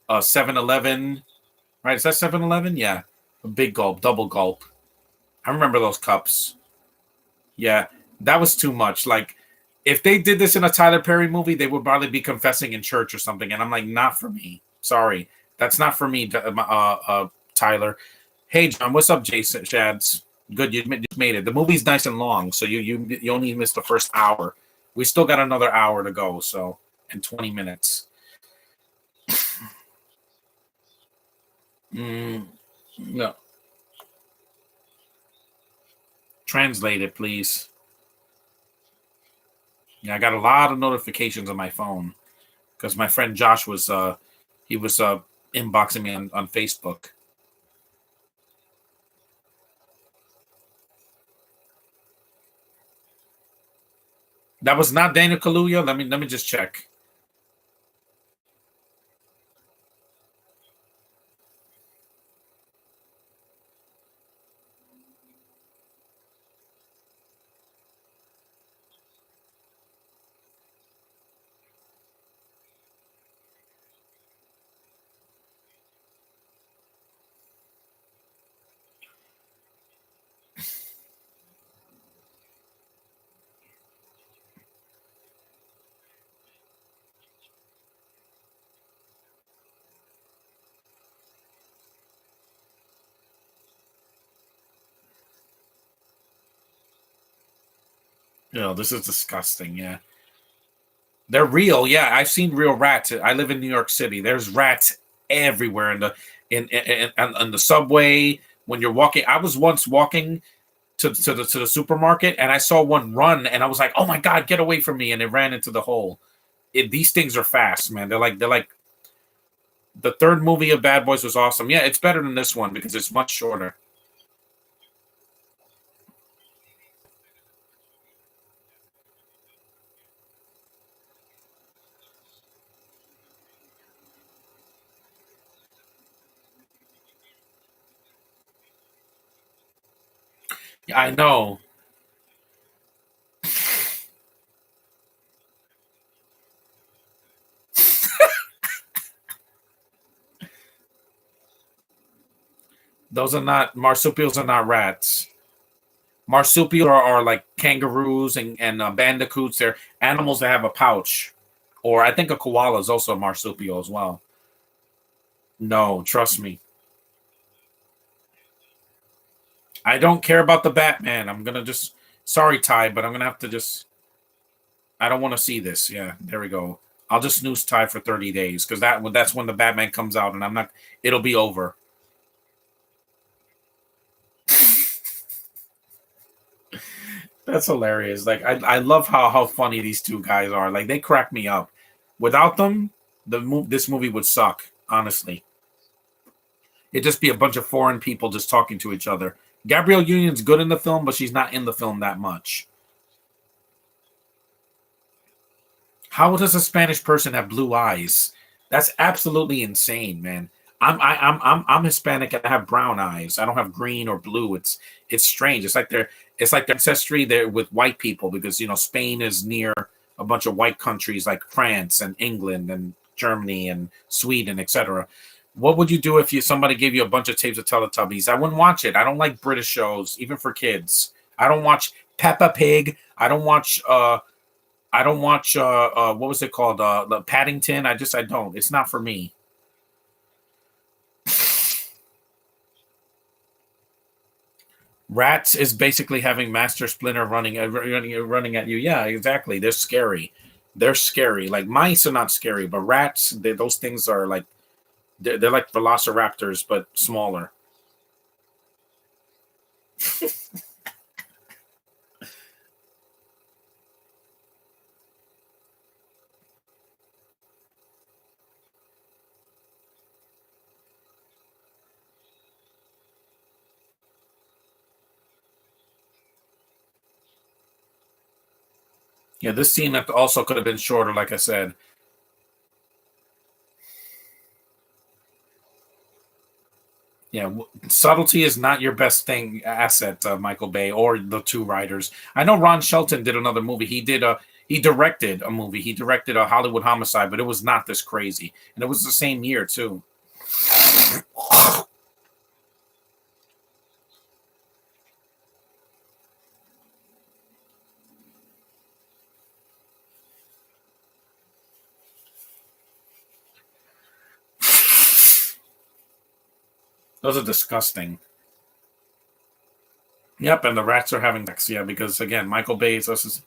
7-Eleven, right? Is that 7-Eleven? Yeah. A big gulp, double gulp. I remember those cups. Yeah, that was too much. Like, if they did this in a Tyler Perry movie, they would probably be confessing in church or something. And I'm like, not for me. Sorry, that's not for me. Tyler. Hey, John, what's up, Jason Shads? Good, you just made it. The movie's nice and long, so you only missed the first hour. We still got another hour to go, so and 20 minutes. No, translate it, please. Yeah, I got a lot of notifications on my phone because my friend Josh was he was inboxing me on Facebook. That was not Daniel Kaluuya. Let me just check. This is disgusting. Yeah. They're real. Yeah, I've seen real rats. I live in New York City. There's rats everywhere in the subway when you're walking. I was once walking to the supermarket and I saw one run and I was like, "Oh my god, get away from me!" And it ran into the hole. These things are fast, man. They're like the third movie of Bad Boys was awesome. Yeah, it's better than this one because it's much shorter. Yeah, I know. Those are not marsupials. Are not rats. Marsupials are like kangaroos and bandicoots. They're animals that have a pouch. Or I think a koala is also a marsupial as well. No, trust me. I don't care about the Batman. I'm gonna just sorry, Ty, but I'm gonna have to just I don't want to see this. Yeah, there we go. I'll just snooze Ty for 30 days because that's when the Batman comes out and I'm not it'll be over. That's hilarious. Like I love how funny these two guys are. Like they crack me up. Without them, this movie would suck. Honestly, it'd just be a bunch of foreign people just talking to each other. Gabrielle Union's good in the film, but she's not in the film that much. How does a Spanish person have blue eyes? That's absolutely insane, man. I'm Hispanic and I have brown eyes. I don't have green or blue. It's strange. It's like their ancestry there with white people because Spain is near a bunch of white countries like France and England and Germany and Sweden, etc. What would you do if somebody gave you a bunch of tapes of Teletubbies? I wouldn't watch it. I don't like British shows, even for kids. I don't watch Peppa Pig. I don't watch what was it called? The Paddington. I don't. It's not for me. Rats is basically having Master Splinter running at you. Yeah, exactly. They're scary. They're scary. Like mice are not scary, but rats, those things are like they're like velociraptors but smaller. Yeah, this scene also could have been shorter, like I said. Yeah, subtlety is not your best thing asset, Michael Bay or the two writers. I know Ron Shelton did another movie. He directed a movie. He directed a Hollywood Homicide, but it was not this crazy, and it was the same year too. Those are disgusting. Yep, and the rats are having sex. Yeah, because again, Michael Bay is those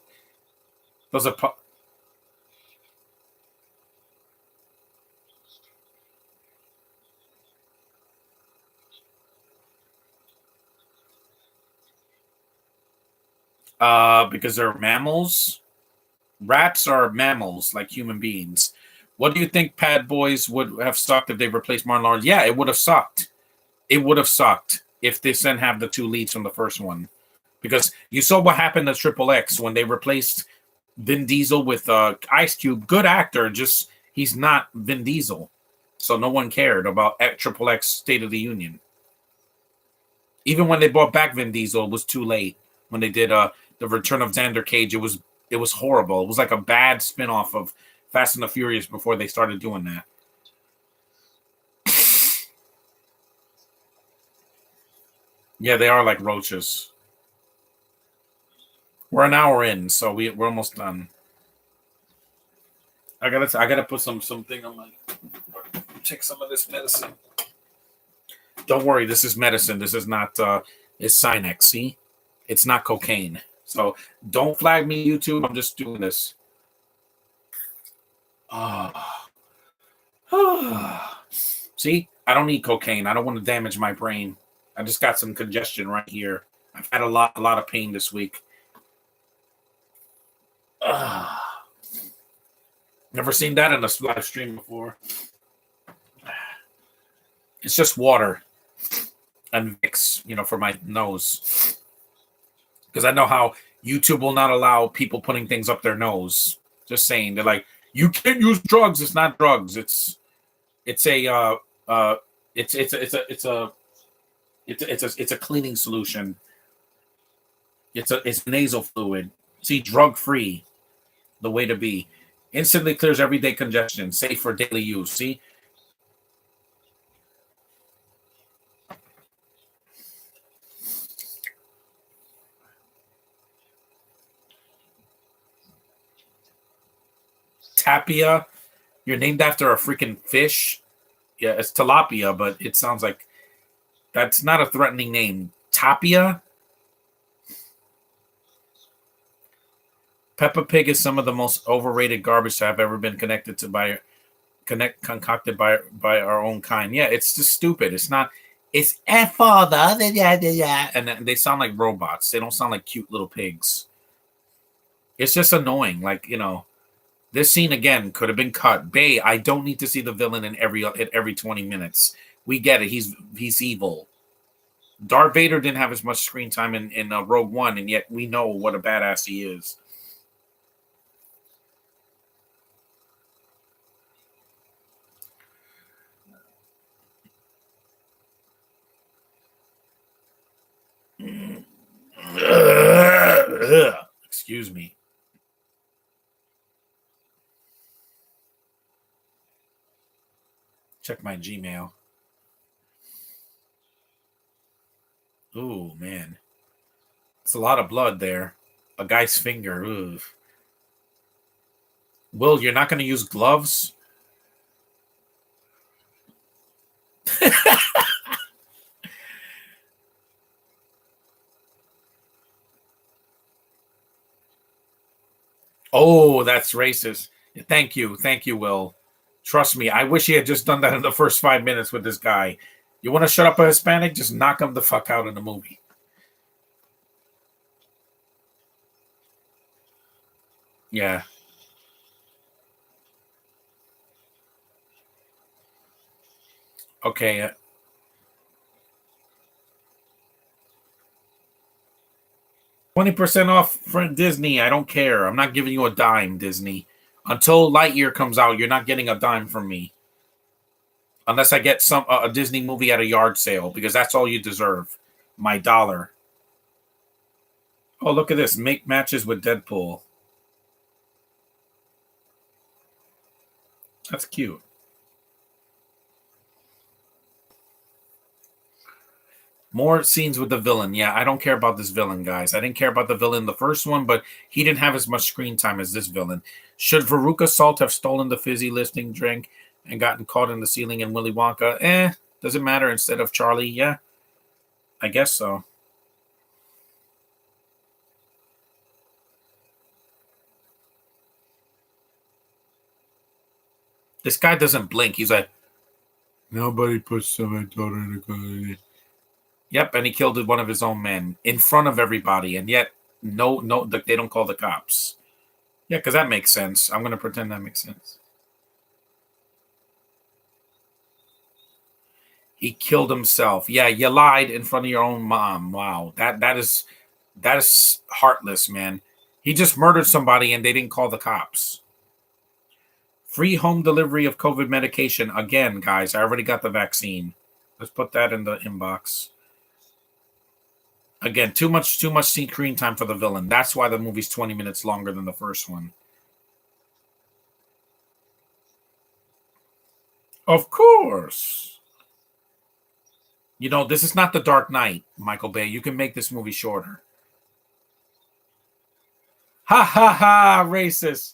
are because they're mammals. Rats are mammals like human beings. What do you think Bad Boys would have sucked if they replaced Martin Lawrence? Yeah, it would have sucked. It would have sucked if they didn't have the two leads from the first one. Because you saw what happened to Triple X when they replaced Vin Diesel with Ice Cube. Good actor, just he's not Vin Diesel. So no one cared about Triple X State of the Union. Even when they brought back Vin Diesel, it was too late. When they did the Return of Xander Cage, it was horrible. It was like a bad spinoff of Fast and the Furious before they started doing that. Yeah, they are like roaches. We're an hour in, so we're almost done. I gotta put something on my take some of this medicine. Don't worry, this is medicine. This is not it's Sinex, see? It's not cocaine. So don't flag me, YouTube. I'm just doing this. Ah. See, I don't need cocaine. I don't want to damage my brain. I just got some congestion right here. I've had a lot of pain this week. Never seen that in a live stream before. It's just water and Vicks, for my nose. Because I know how YouTube will not allow people putting things up their nose. Just saying, they're like, you can't use drugs. It's not drugs. It's a cleaning solution. It's nasal fluid. See, drug free, the way to be. Instantly clears everyday congestion, safe for daily use. See. Tapia, you're named after a freaking fish. Yeah, it's tilapia, but it sounds like that's not a threatening name. Tapia. Peppa Pig is some of the most overrated garbage to have ever been concocted by our own kind. Yeah, it's just stupid. It's not. It's father, and they sound like robots. They don't sound like cute little pigs. It's just annoying. Like, this scene again could have been cut. Bay, I don't need to see the villain in every 20 minutes. We get it. He's evil. Darth Vader didn't have as much screen time in Rogue One, and yet we know what a badass he is. Excuse me. Check my Gmail. Ooh, man. It's a lot of blood there. A guy's finger. Ooh. Will, you're not going to use gloves? Oh, that's racist. Thank you, Will. Trust me, I wish he had just done that in the first 5 minutes with this guy. You want to shut up a Hispanic? Just knock him the fuck out in the movie. Yeah. Okay. 20% off for Disney. I don't care. I'm not giving you a dime, Disney. Until Lightyear comes out, you're not getting a dime from me. Unless I get a Disney movie at a yard sale, because that's all you deserve. My dollar. Oh, look at this. Make matches with Deadpool. That's cute. More scenes with the villain. Yeah, I don't care about this villain, guys. I didn't care about the villain in the first one, but he didn't have as much screen time as this villain. Should Veruca Salt have stolen the fizzy lifting drink and gotten caught in the ceiling in Willy Wonka? Doesn't matter instead of Charlie. Yeah, I guess so. This guy doesn't blink. He's like, nobody puts somebody daughter in a car. Yep, and he killed one of his own men in front of everybody, and yet no, they don't call the cops. Yeah, because that makes sense. I'm going to pretend that makes sense. He killed himself. Yeah, you lied in front of your own mom. Wow, that is heartless, man. He just murdered somebody, and they didn't call the cops. Free home delivery of COVID medication again, guys. I already got the vaccine. Let's put that in the inbox. Again, too much screen time for the villain. That's why the movie's 20 minutes longer than the first one. Of course. This is not the Dark Knight, Michael Bay. You can make this movie shorter. Ha ha ha, racist.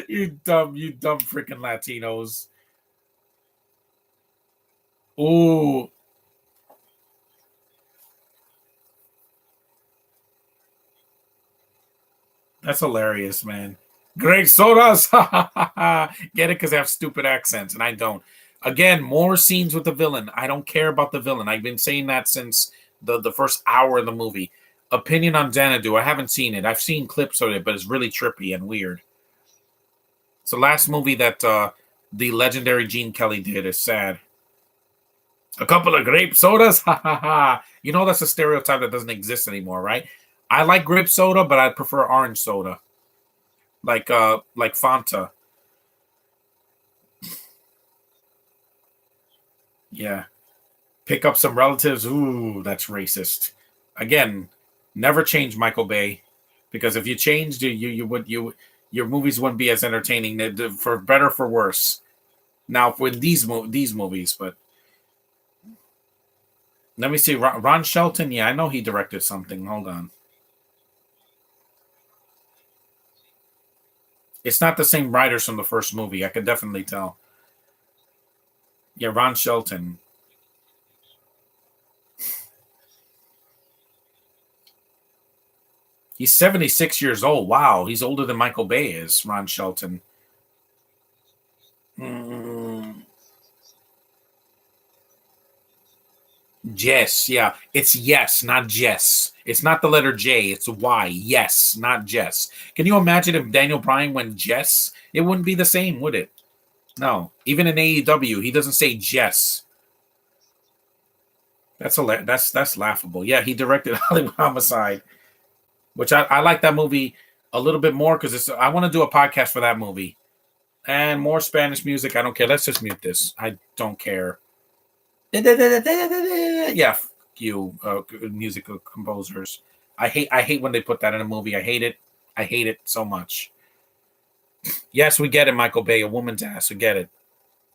you dumb freaking Latinos. Ooh. That's hilarious, man. Grape sodas. Get it? Because they have stupid accents, and I don't. Again, more scenes with the villain. I don't care about the villain. I've been saying that since the first hour of the movie. Opinion on Xanadu. I haven't seen it. I've seen clips of it, but it's really trippy and weird. It's the last movie that the legendary Gene Kelly did. Is sad. A couple of grape sodas. Ha ha ha. You know that's a stereotype that doesn't exist anymore, right? I like grape soda, but I prefer orange soda. Like Fanta. Yeah. Pick up some relatives. Ooh, that's racist. Again, never change Michael Bay, because if you changed, you would you your movies wouldn't be as entertaining, for better for worse. Now with these movies, but let me see. Ron Shelton. Yeah, I know he directed something. Hold on. It's not the same writers from the first movie. I could definitely tell. Yeah, Ron Shelton. He's 76 years old. Wow, he's older than Michael Bay is, Ron Shelton. Mm, Jess, yeah. It's yes, not Jess. It's not the letter J, it's Y. Yes, not Jess. Can you imagine if Daniel Bryan went Jess? It wouldn't be the same, would it? No. Even in AEW, he doesn't say Jess. That's laughable. Yeah, he directed Hollywood Homicide, which I like that movie a little bit more because it's I want to do a podcast for that movie. And more Spanish music. I don't care. Let's just mute this. I don't care. Yeah, you music composers. I hate when they put that in a movie. I hate it. I hate it so much. Yes, we get it, Michael Bay, a woman's ass. We get it.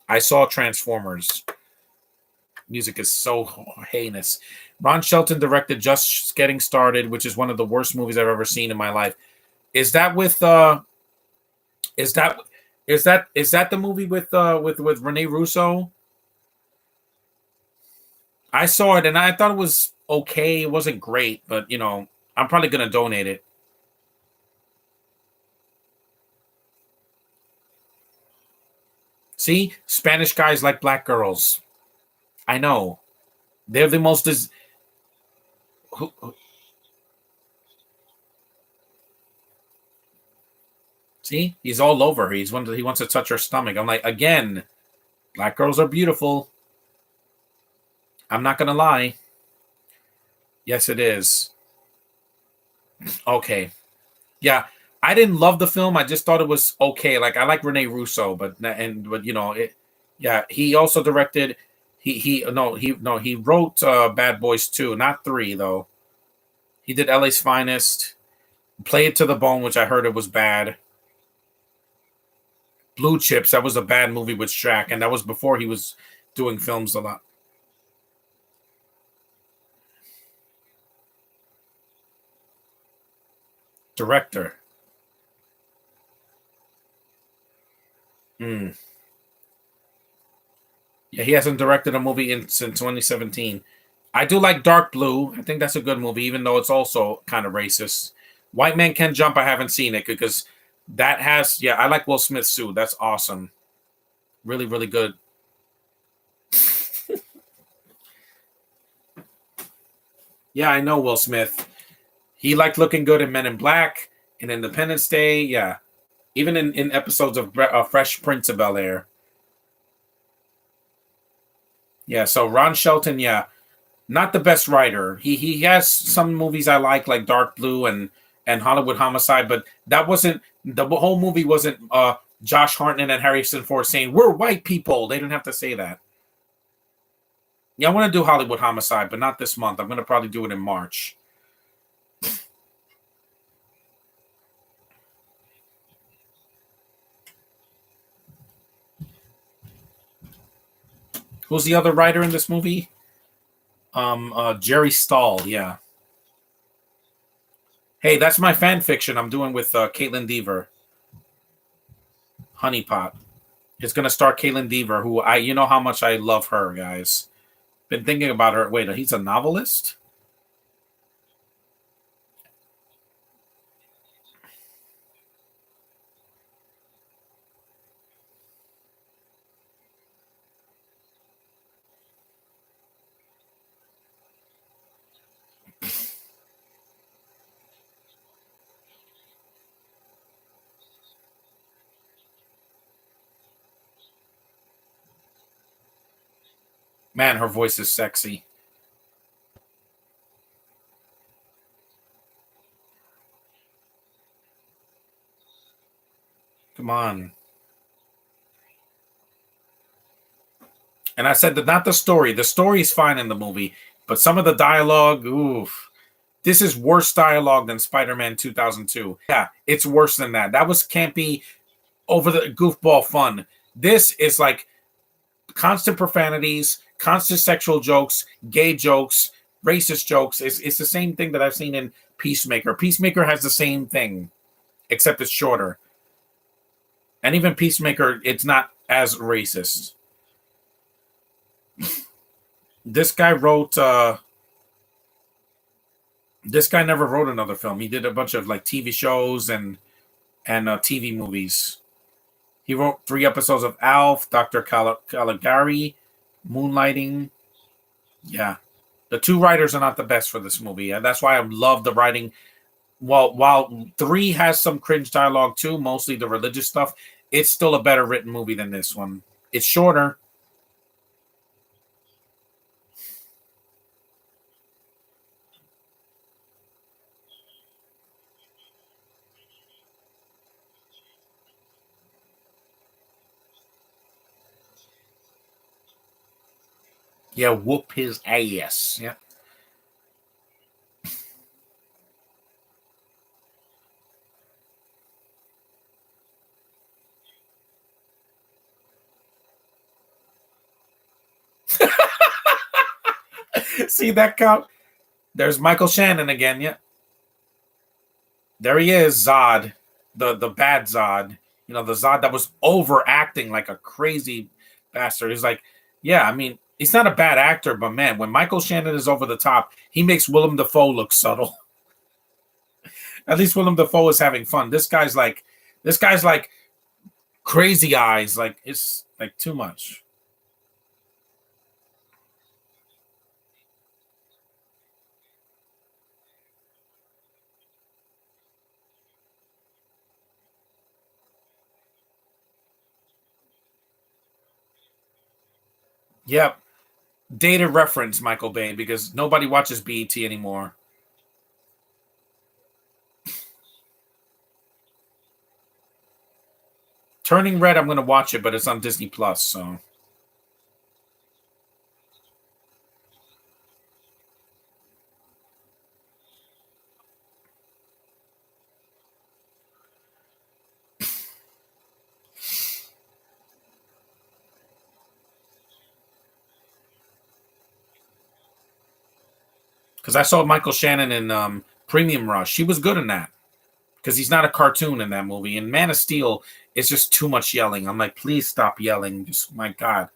I saw Transformers. Music is so heinous. Ron Shelton directed Just Getting Started, which is one of the worst movies I've ever seen in my life. Is that with is that is that the movie with Rene Russo? I saw it and I thought it was okay. It wasn't great, but I'm probably gonna donate it. See, Spanish guys like black girls. I know they're the most. See, he's all over her. He wants to touch her stomach. I'm like, again, black girls are beautiful. I'm not gonna lie. Yes, it is. Okay, yeah. I didn't love the film. I just thought it was okay. Like I like Rene Russo, but it. Yeah, he also directed. He wrote Bad Boys 2, not 3 though. He did LA's Finest, Play It to the Bone, which I heard it was bad. Blue Chips, that was a bad movie with Shaq, and that was before he was doing films a lot. Director. Hmm. Yeah, he hasn't directed a movie since 2017. I do like Dark Blue. I think that's a good movie, even though it's also kind of racist. White Man Can Jump. I haven't seen it because that has. Yeah, I like Will Smith's suit. That's awesome. Really, really good. Yeah, I know Will Smith. He liked looking good in Men in Black, in Independence Day. Yeah, even in episodes of Fresh Prince of Bel Air. Yeah, so Ron Shelton. Yeah, not the best writer. He has some movies I like Dark Blue and Hollywood Homicide, but that wasn't the whole movie. Wasn't Josh Hartnett and Harrison Ford saying we're white people? They didn't have to say that. Yeah, I want to do Hollywood Homicide, but not this month. I'm going to probably do it in March. Who's the other writer in this movie? Jerry Stahl. Yeah. Hey, that's my fan fiction I'm doing with Caitlin Deaver. Honeypot. It's going to star Caitlin Deaver, who you know how much I love her, guys. Been thinking about her. Wait, he's a novelist? Man, her voice is sexy. Come on. And I said that not the story. The story is fine in the movie, but some of the dialogue, oof. This is worse dialogue than Spider-Man 2002. Yeah, it's worse than that. That was campy, over the goofball fun. This is like constant profanities, constant sexual jokes, gay jokes, racist jokes. It's the same thing that I've seen in Peacemaker. Peacemaker has the same thing, except it's shorter. And even Peacemaker, it's not as racist. This guy wrote this guy never wrote another film. He did a bunch of like TV shows and TV movies. He wrote 3 episodes of Alf, Dr. Caligari, Moonlighting. Yeah. The two writers are not the best for this movie. And that's why I love the writing. While 3 has some cringe dialogue too, mostly the religious stuff, it's still a better written movie than this one. It's shorter. Yeah, whoop his ass. Yeah. See that count? There's Michael Shannon again. Yeah. There he is, Zod. The bad Zod. You know, the Zod that was overacting like a crazy bastard. He's like, yeah, I mean, he's not a bad actor, but man, when Michael Shannon is over the top, he makes Willem Dafoe look subtle. At least Willem Dafoe is having fun. This guy's like crazy eyes. Like it's like too much. Yep. Dated reference, Michael Bay, because nobody watches BET anymore. Turning Red, I'm gonna watch it, but it's on Disney Plus, so because I saw Michael Shannon in Premium Rush. He was good in that because he's not a cartoon in that movie. And Man of Steel is just too much yelling. I'm like, please stop yelling. Just my God,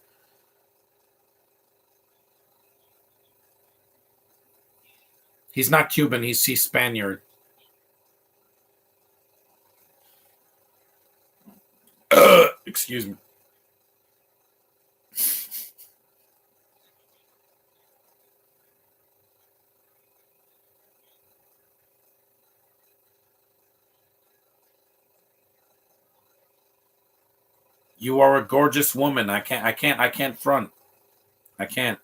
he's not Cuban. He's Spaniard. Excuse me. You are a gorgeous woman. I can't front. I can't.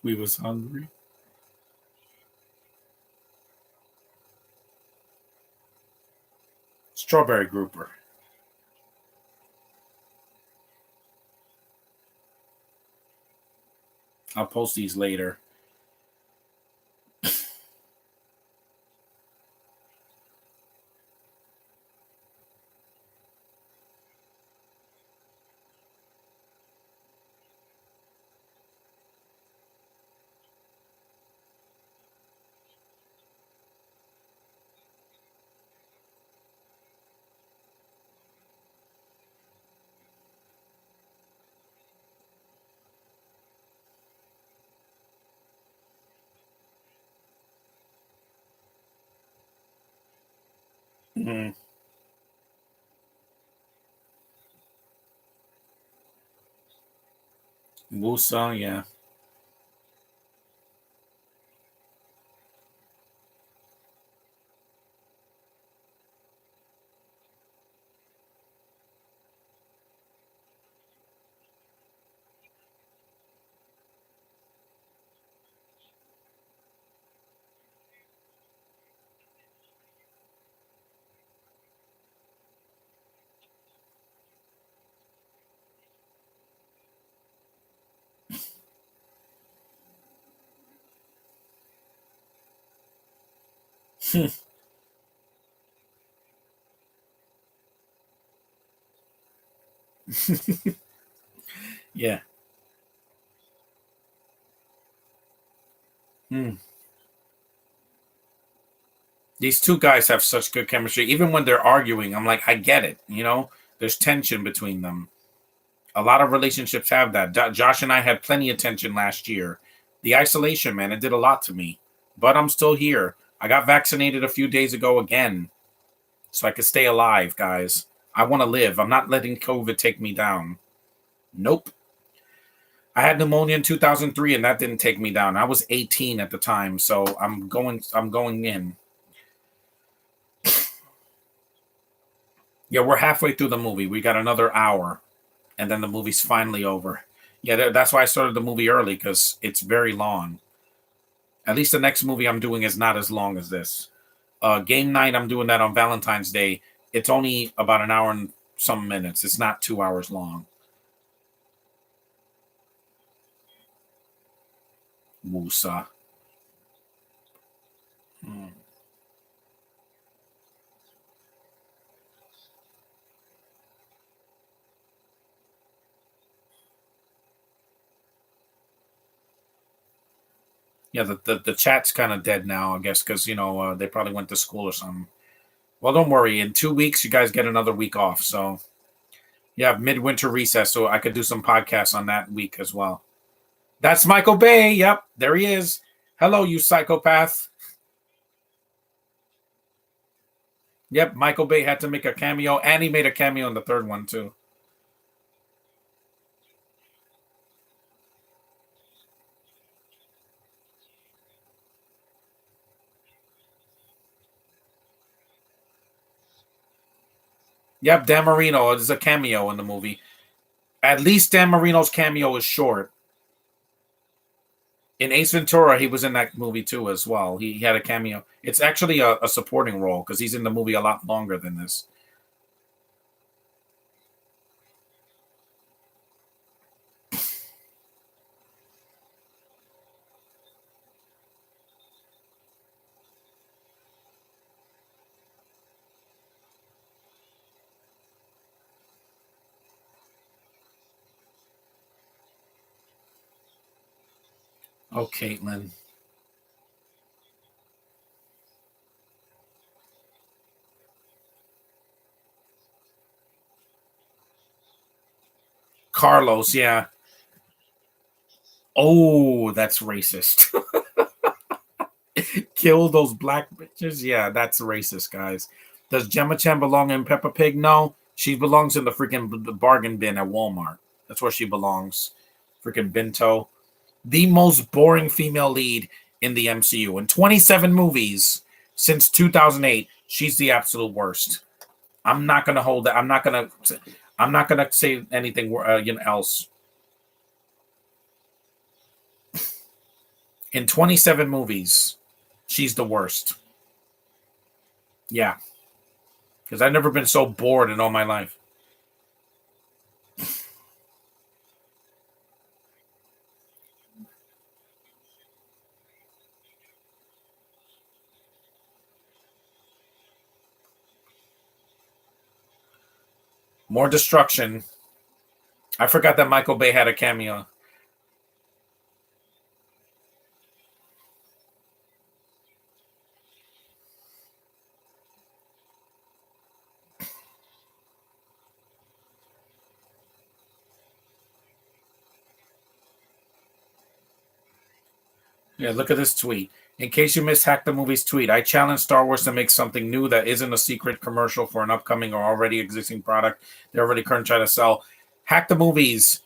We was hungry. Strawberry grouper. I'll post these later. Mm-hmm. Wusa, yeah. Yeah. Mm. These two guys have such good chemistry. Even when they're arguing, I'm like, I get it. There's tension between them. A lot of relationships have that. Josh and I had plenty of tension last year. The isolation, man, it did a lot to me. But I'm still here. I got vaccinated a few days ago again, so I could stay alive, guys. I want to live. I'm not letting COVID take me down. Nope. I had pneumonia in 2003, and that didn't take me down. I was 18 at the time, so I'm going. I'm going in. Yeah, we're halfway through the movie. We got another hour, and then the movie's finally over. Yeah, that's why I started the movie early because it's very long. At least the next movie I'm doing is not as long as this. Game night, I'm doing that on Valentine's Day. It's only about an hour and some minutes. It's not 2 hours long. Wusa. Mm. Yeah, the chat's kind of dead now, I guess, because they probably went to school or something. Well, don't worry. In 2 weeks, you guys get another week off. So you have midwinter recess, so I could do some podcasts on that week as well. That's Michael Bay. Yep, there he is. Hello, you psychopath. Yep, Michael Bay had to make a cameo, and he made a cameo in the third one too. Yep, Dan Marino is a cameo in the movie. At least Dan Marino's cameo is short. In Ace Ventura, he was in that movie too as well. He had a cameo. It's actually a supporting role because he's in the movie a lot longer than this. Oh, Caitlin. Carlos, yeah. Oh, that's racist. Kill those black bitches. Yeah, that's racist, guys. Does Gemma Chan belong in Peppa Pig? No, she belongs in the freaking bargain bin at Walmart. That's where she belongs. Freaking Binto. The most boring female lead in the MCU. In 27 movies since 2008, she's the absolute worst. I'm not gonna hold that. I'm not gonna say anything else. In 27 movies, she's the worst. Yeah, because I've never been so bored in all my life. More destruction. I forgot that Michael Bay had a cameo. Yeah, look at this tweet. In case you missed Hack the Movie's tweet, I challenge Star Wars to make something new that isn't a secret commercial for an upcoming or already existing product they're already currently trying to sell. Hack the Movies.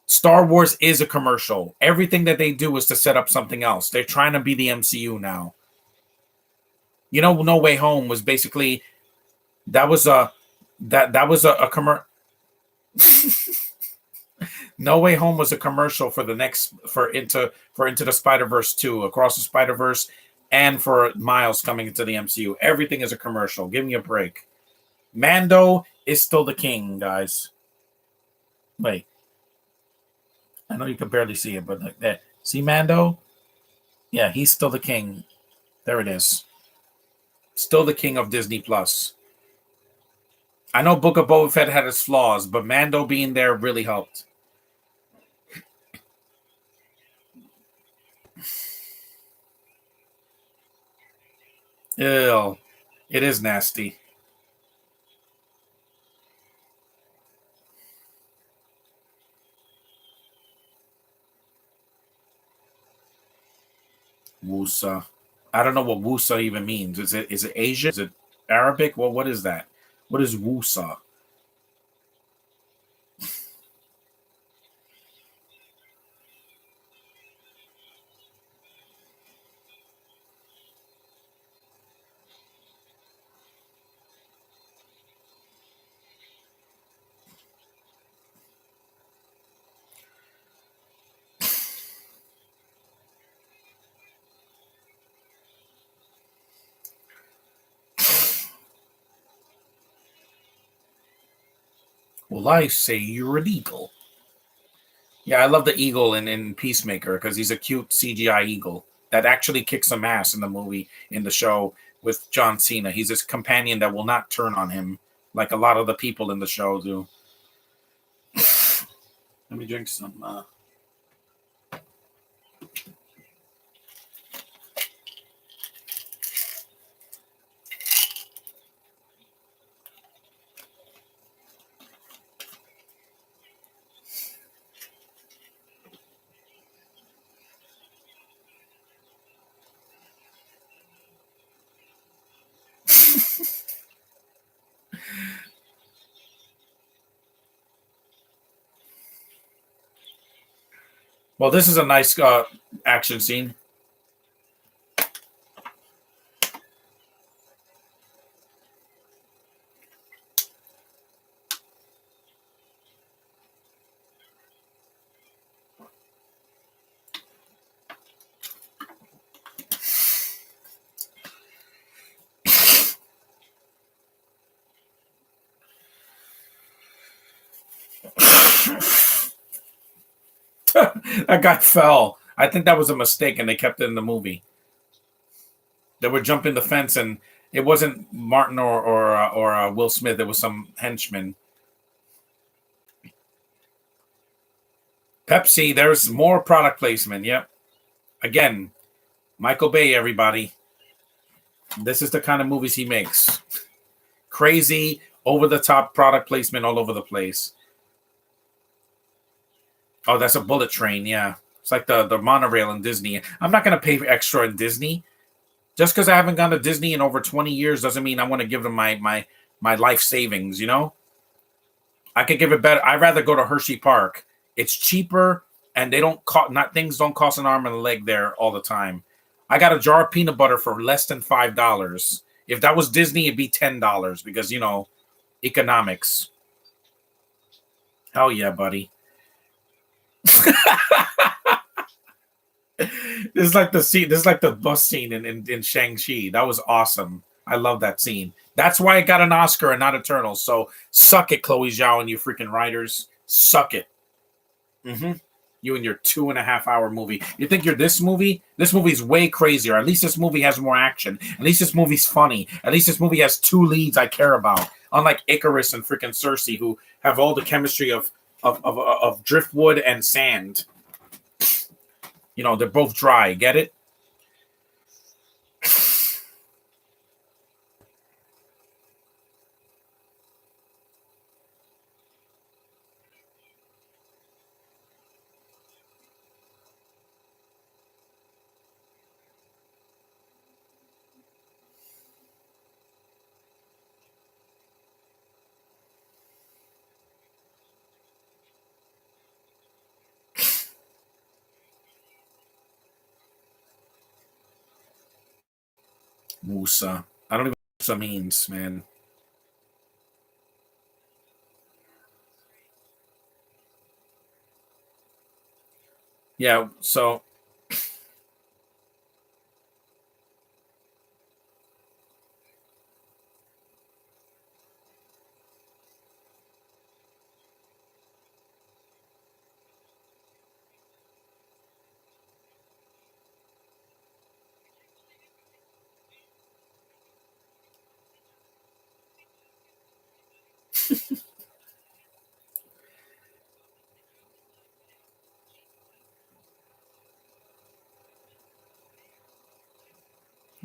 Star Wars is a commercial. Everything that they do is to set up something else. They're trying to be the MCU now. You know, No Way Home was basically that was a commercial. No Way Home was a commercial for the next for Into the Spider-Verse 2, Across the Spider-Verse, and for Miles coming into the MCU. Everything is a commercial. Give me a break. Mando is still the king, guys. Wait. I know you can barely see it, but like that. See Mando? Yeah, he's still the king. There it is. Still the king of Disney Plus. I know Book of Boba Fett had its flaws, but Mando being there really helped. Ew. It is nasty. Wusa. I don't know what Wusa even means. Is it Asian? Is it Arabic? Well, what is that? What is Wusa? Well, I say you're an eagle. Yeah, I love the eagle in Peacemaker because he's a cute CGI eagle that actually kicks some ass in the movie, in the show with John Cena. He's his companion that will not turn on him like a lot of the people in the show do. Let me drink some. Well, this is a nice action scene. That guy fell. I think that was a mistake, and they kept it in the movie. They were jumping the fence, and it wasn't Martin or Will Smith. It was some henchman. Pepsi. There's more product placement. Yep. Again, Michael Bay. Everybody. This is the kind of movies he makes. Crazy, over the top product placement all over the place. Oh, that's a bullet train. Yeah. It's like the monorail in Disney. I'm not going to pay for extra in Disney. Just because I haven't gone to Disney in over 20 years doesn't mean I want to give them my life savings, you know? I could give it better. I'd rather go to Hershey Park. It's cheaper and they don't cost not things don't cost an arm and a leg there all the time. I got a jar of peanut butter for less than $5. If that was Disney, it'd be $10 because economics. Hell yeah, buddy. This is like the scene. This is like the bus scene in Shang-Chi. That was awesome. I love that scene. That's why it got an Oscar and not Eternal. So suck it, Chloe Zhao and you freaking writers. Suck it. Mm-hmm. You and your 2.5 hour movie. You think you're this movie? This movie's way crazier. At least this movie has more action. At least this movie's funny. At least this movie has two leads I care about. Unlike Icarus and freaking Cersei, who have all the chemistry of driftwood and sand. They're both dry. Get it? Musa. I don't even know what Musa means, man. Yeah, so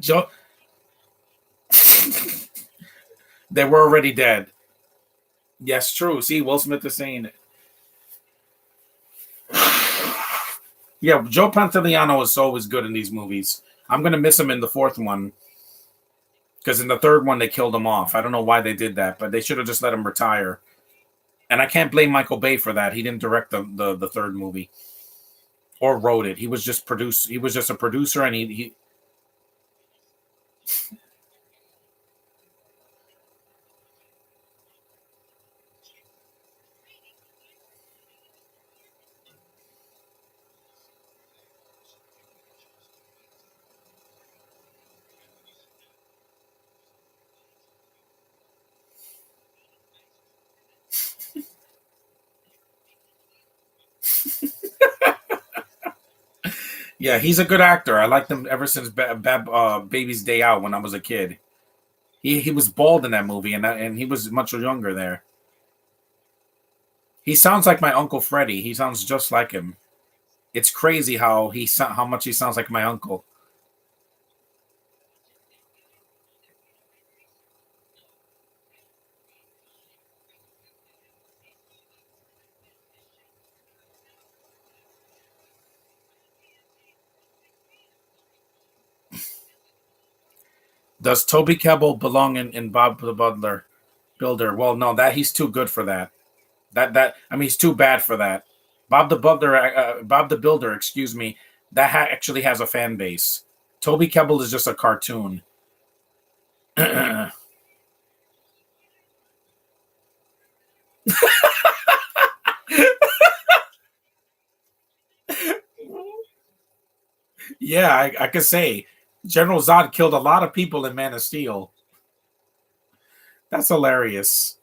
Joe, they were already dead. Yes, true. See, Will Smith is saying it. Yeah, Joe Pantoliano is always good in these movies. I'm gonna miss him in the fourth one because in the third one they killed him off. I don't know why they did that, but they should have just let him retire. And I can't blame Michael Bay for that. He didn't direct the third movie or wrote it. He was just produce. He was just a producer, and he yeah, he's a good actor. I liked him ever since Baby's Day Out when I was a kid. He was bald in that movie, and he was much younger there. He sounds like my uncle Freddie. He sounds just like him. It's crazy how much he sounds like my uncle. Does Toby Kebbell belong in Bob the Butler Builder? Well, no, that he's too good for that. That I mean, he's too bad for that. Bob the Builder, excuse me, actually has a fan base. Toby Kebbell is just a cartoon. Yeah, I could say General Zod killed a lot of people in Man of Steel. That's hilarious.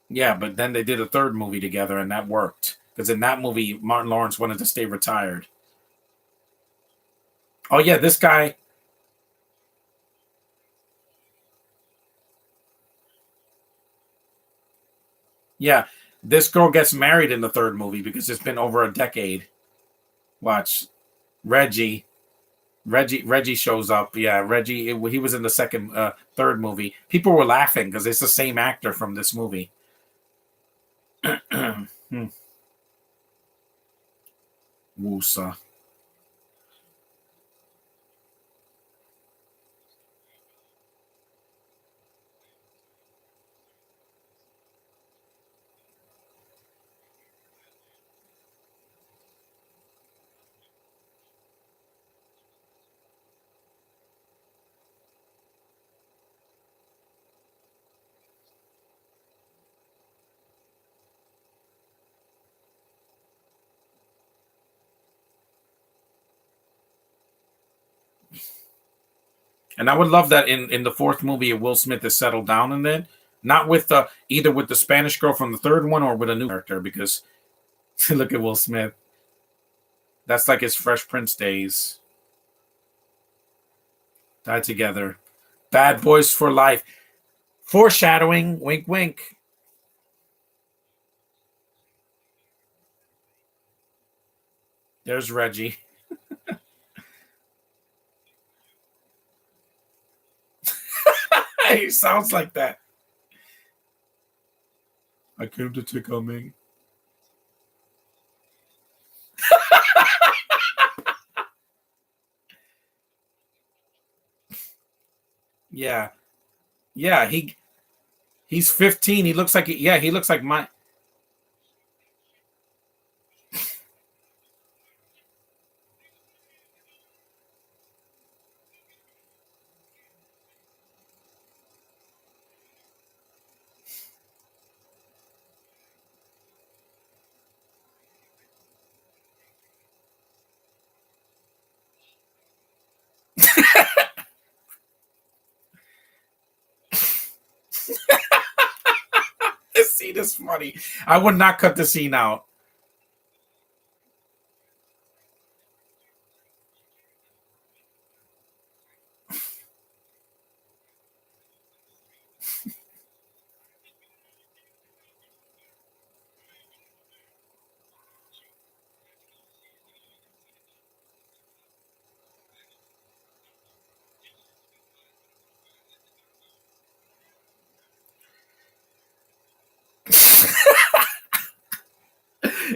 Yeah, but then they did a third movie together, and that worked because in that movie, Martin Lawrence wanted to stay retired. Oh yeah, this guy. Yeah, this girl gets married in the third movie because it's been over a decade. Watch Reggie. Reggie shows up. Yeah, Reggie. He was in the third movie. People were laughing because it's the same actor from this movie. Hmm. Wusa. And I would love that in the fourth movie, Will Smith is settled down in it, not with the either with the Spanish girl from the third one or with a new character. Because look at Will Smith. That's like his Fresh Prince days. Tied together. Bad boys for life. Foreshadowing. Wink, wink. There's Reggie. He sounds like that. I came to take on me. Yeah. Yeah, he's 15. He looks like he looks like my this scene is funny. I would not cut the scene out.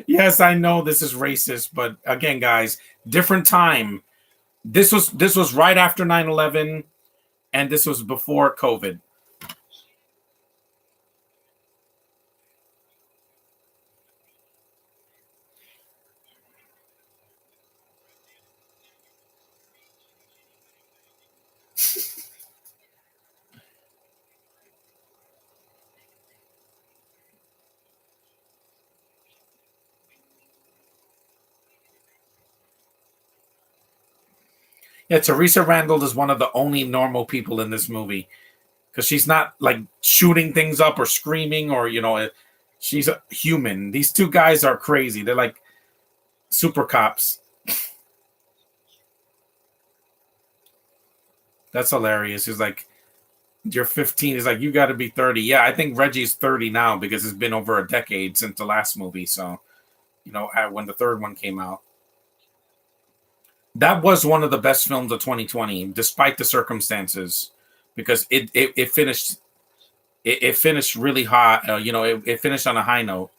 Yes, I know this is racist, but again, guys, different time. This was right after 9/11, and this was before COVID. Yeah, Teresa Randall is one of the only normal people in this movie because she's not like shooting things up or screaming or she's a human. These two guys are crazy. They're like super cops. That's hilarious. He's like, you're 15. He's like, you got to be 30. Yeah, I think Reggie's 30 now because it's been over a decade since the last movie. So, when the third one came out, that was one of the best films of 2020, despite the circumstances, because it finished it finished really hot. It finished on a high note.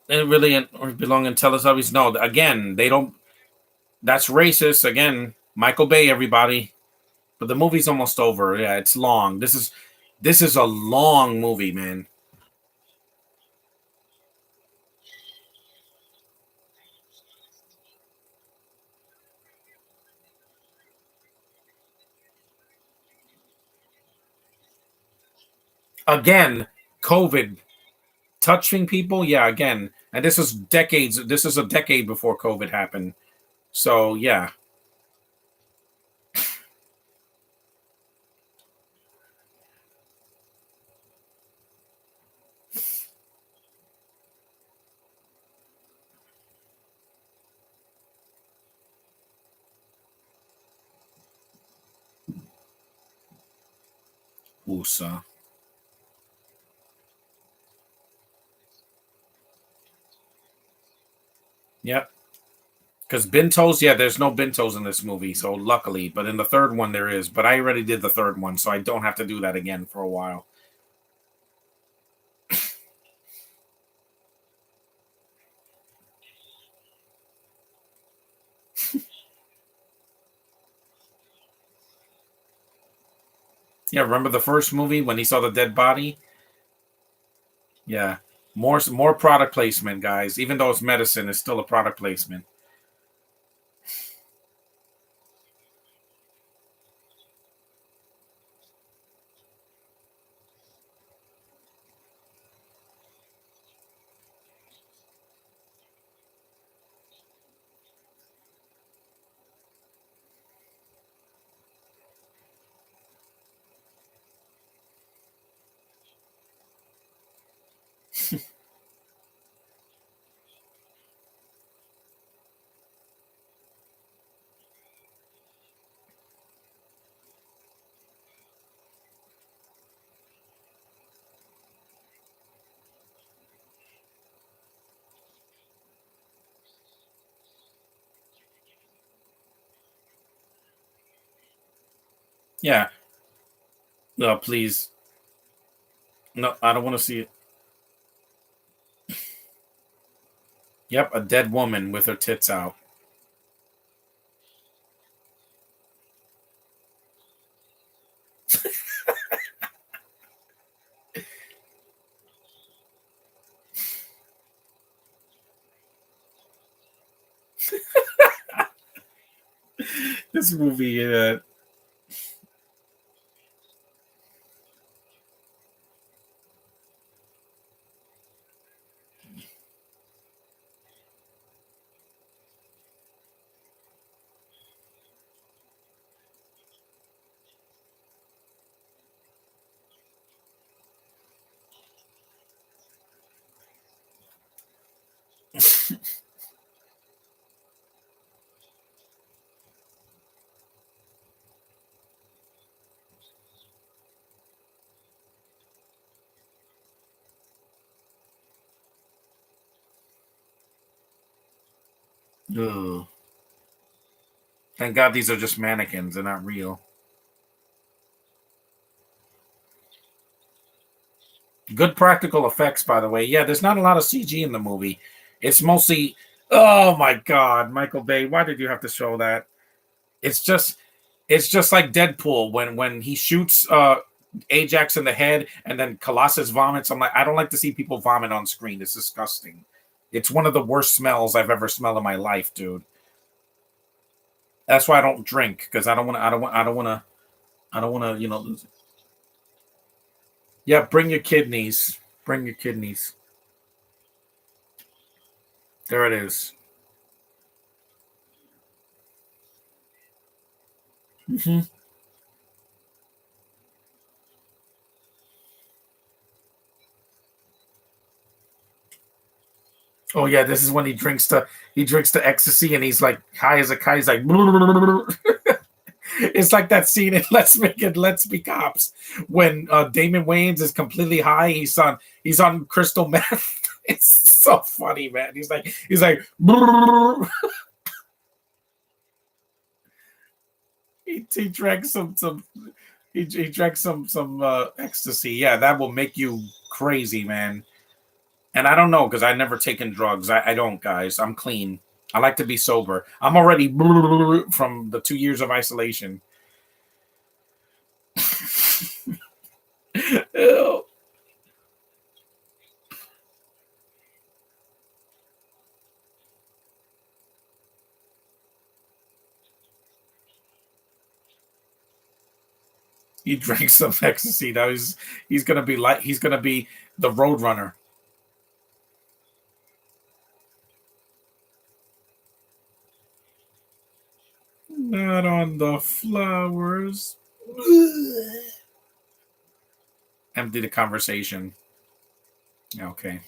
It really belong in Teletubbies. No, again, they don't. That's racist. Again, Michael Bay, everybody. But the movie's almost over. Yeah, it's long. This is a long movie, man. Again, COVID touching people. Yeah, again, and this was decades. This is a decade before COVID happened. So yeah, USA. Yep. Because Bentos, yeah, there's no Bentos in this movie, so luckily. But in the third one, there is. But I already did the third one, so I don't have to do that again for a while. Yeah, remember the first movie when he saw the dead body? Yeah, more product placement, guys. Even though it's medicine, it's still a product placement. Yeah. No, please. No, I don't want to see it. Yep, a dead woman with her tits out. This movie, ugh. Thank God these are just mannequins; they're not real. Good practical effects, by the way. Yeah, there's not a lot of CG in the movie. It's mostly. Oh my God, Michael Bay! Why did you have to show that? It's just, it's just like Deadpool when he shoots Ajax in the head and then Colossus vomits. I'm like, I don't like to see people vomit on screen. It's disgusting. It's one of the worst smells I've ever smelled in my life, dude. That's why I don't drink because I don't want to. I don't want. I don't want to. I don't want to. Lose it. Yeah, bring your kidneys. Bring your kidneys. There it is. Mm-hmm. Oh yeah, this is when he drinks the ecstasy and he's like high as a kite. He's like, it's like that scene in Let's Be Cops when Damon Wayans is completely high. He's on crystal meth. It's so funny, man. He's like he drank some he drank some ecstasy. Yeah, that will make you crazy, man. And I don't know because I never taken drugs. I don't, guys. I'm clean. I like to be sober. I'm already from the 2 years of isolation. Ew. He drank some ecstasy. Now he's gonna be the road runner. Not on the flowers. Empty the conversation. Okay.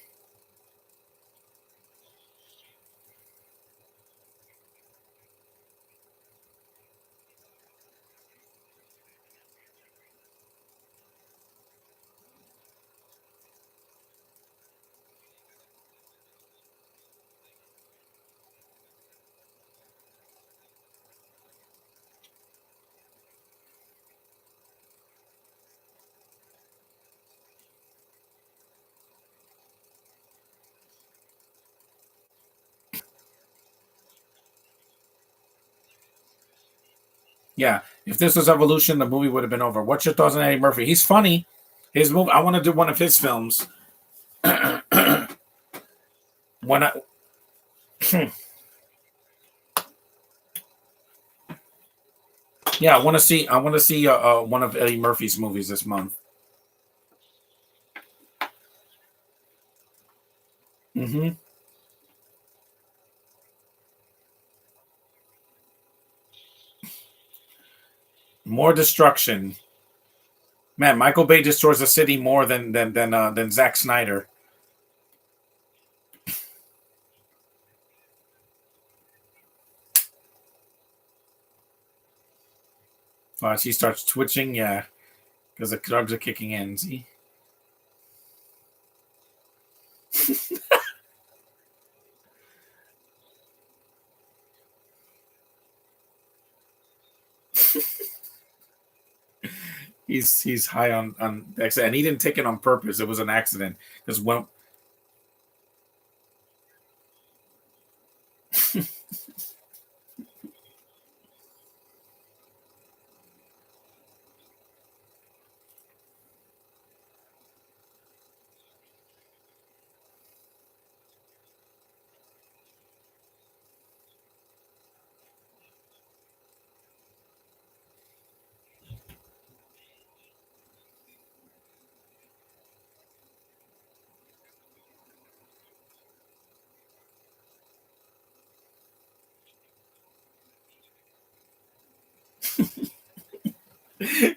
Yeah. If this was Evolution, the movie would have been over. What's your thoughts on Eddie Murphy? He's funny. His movie. I want to do one of his films. when I, yeah, I want to see. I want to see one of Eddie Murphy's movies this month. Hmm. More destruction. Man, Michael Bay destroys the city more than Zack Snyder. She starts twitching, yeah, because the drugs are kicking in. See, He's high on accident, and he didn't take it on purpose. It was an accident because when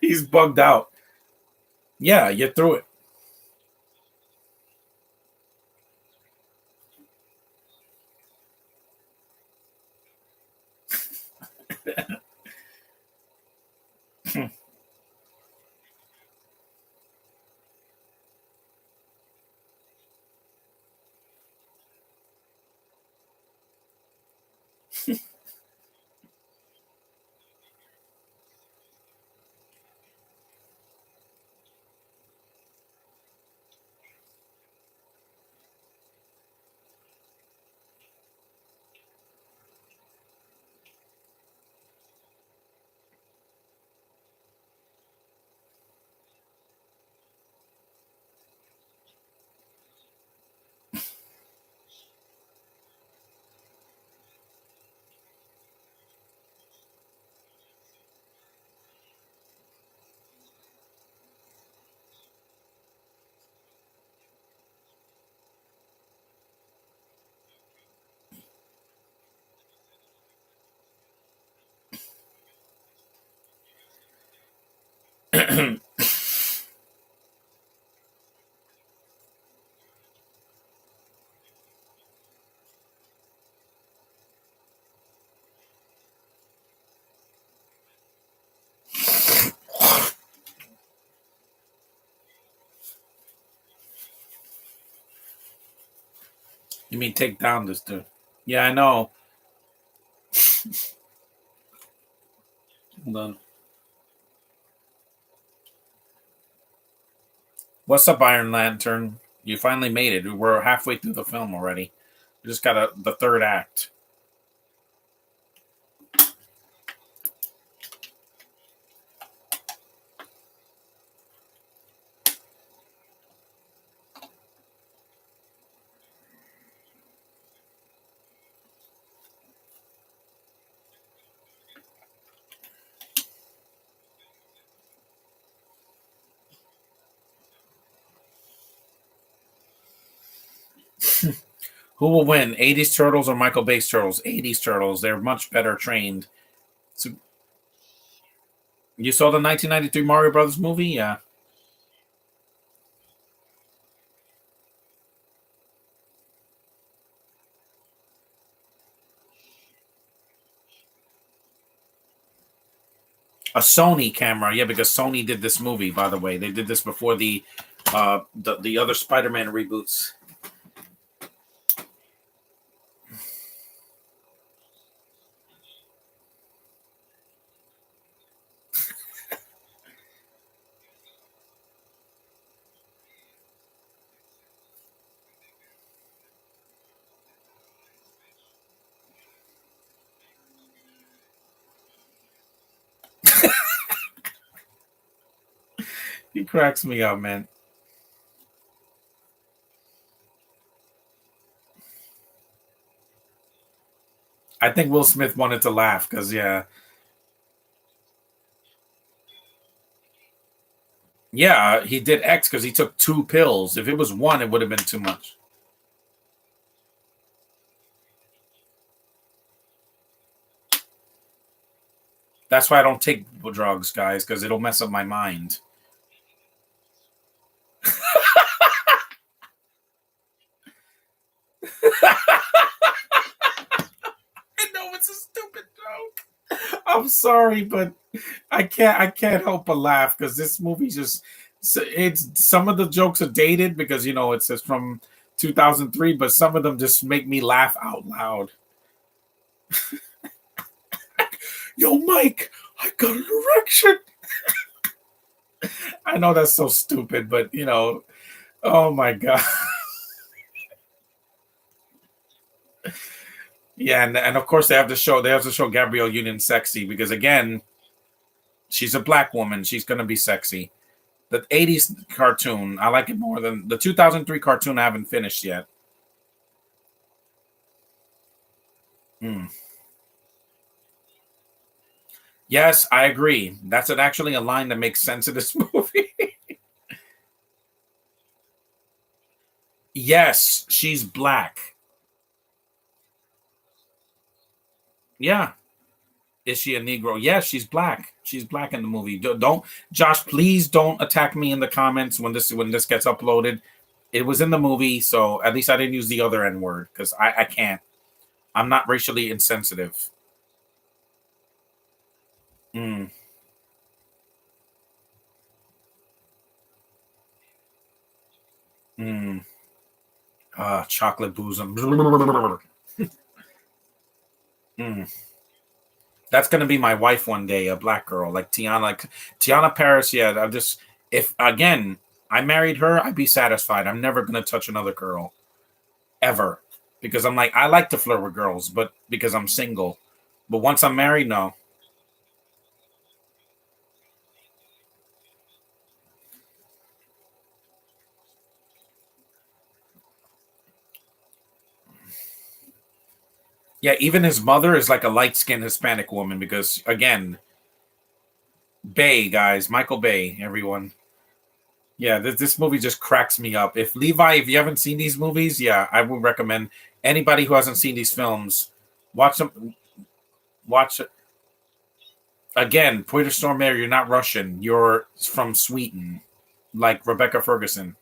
he's bugged out. Yeah, you threw it. You mean take down this dude? Yeah, I know. Hold on. What's up, Iron Lantern? You finally made it. We're halfway through the film already. We just got the third act. Who will win, 80s Turtles or Michael Bay's Turtles? 80s Turtles. They're much better trained. So, you saw the 1993 Mario Brothers movie? Yeah. A Sony camera. Yeah, because Sony did this movie, by the way. They did this before the other Spider-Man reboots. He cracks me up, man. I think Will Smith wanted to laugh because, yeah. Yeah, he did X because he took 2 pills. If it was one, it would have been too much. That's why I don't take drugs, guys, because it'll mess up my mind. I know it's a stupid joke. I'm sorry, but I can't help but laugh because this movie just it's some of the jokes are dated because it says from 2003, but some of them just make me laugh out loud. Yo, Mike, I got an erection. I know that's so stupid, but oh my god. Yeah, and of course they have to show Gabrielle Union sexy because again, she's a black woman. She's gonna be sexy. The '80s cartoon, I like it more than the 2003 cartoon. I haven't finished yet. Hmm. Yes, I agree. That's actually a line that makes sense in this movie. Yes, she's black. Yeah. Is she a Negro? Yes, she's black. She's black in the movie. Don't, Josh, please don't attack me in the comments when this gets uploaded. It was in the movie, so at least I didn't use the other N word because I can't. I'm not racially insensitive. Mm, mm. Chocolate bosom. Mm. That's gonna be my wife one day, a black girl like Tiana, Tiana Paris. Yeah, I just if again I married her, I'd be satisfied. I'm never gonna touch another girl ever because I'm like I like to flirt with girls, but because I'm single. But once I'm married, no. Yeah, even his mother is like a light skinned Hispanic woman because again, Bay guys, Michael Bay, everyone. Yeah, this movie just cracks me up. If you haven't seen these movies, yeah, I would recommend anybody who hasn't seen these films watch them. Watch again. Puerto Stormare, you're not Russian. You're from Sweden, like Rebecca Ferguson.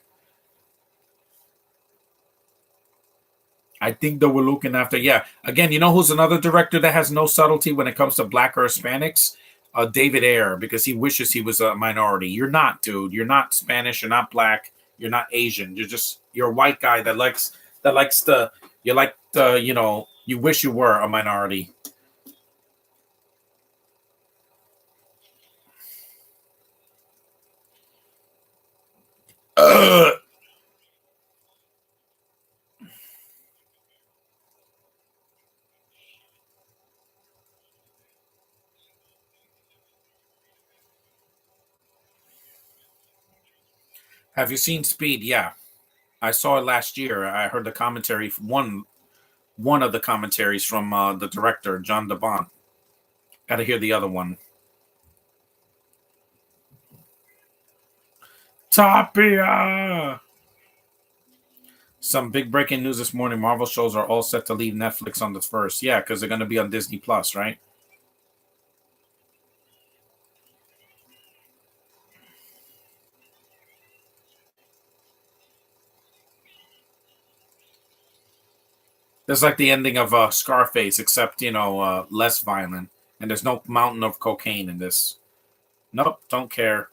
I think that we're looking after. Yeah, again, you know who's another director that has no subtlety when it comes to black or Hispanics? David Ayer, because he wishes he was a minority. You're not, dude. You're not Spanish. You're not black. You're not Asian. You're a white guy that likes the you like the you wish you were a minority. Ugh. Have you seen Speed? Yeah, I saw it last year. I heard the commentary one of the commentaries from the director John DeBont. Got to hear the other one. Tapia. Some big breaking news this morning. Marvel shows are all set to leave Netflix on the first. Yeah, because they're going to be on Disney Plus, right? It's like the ending of Scarface, except less violent, and there's no mountain of cocaine in this. Nope, don't care.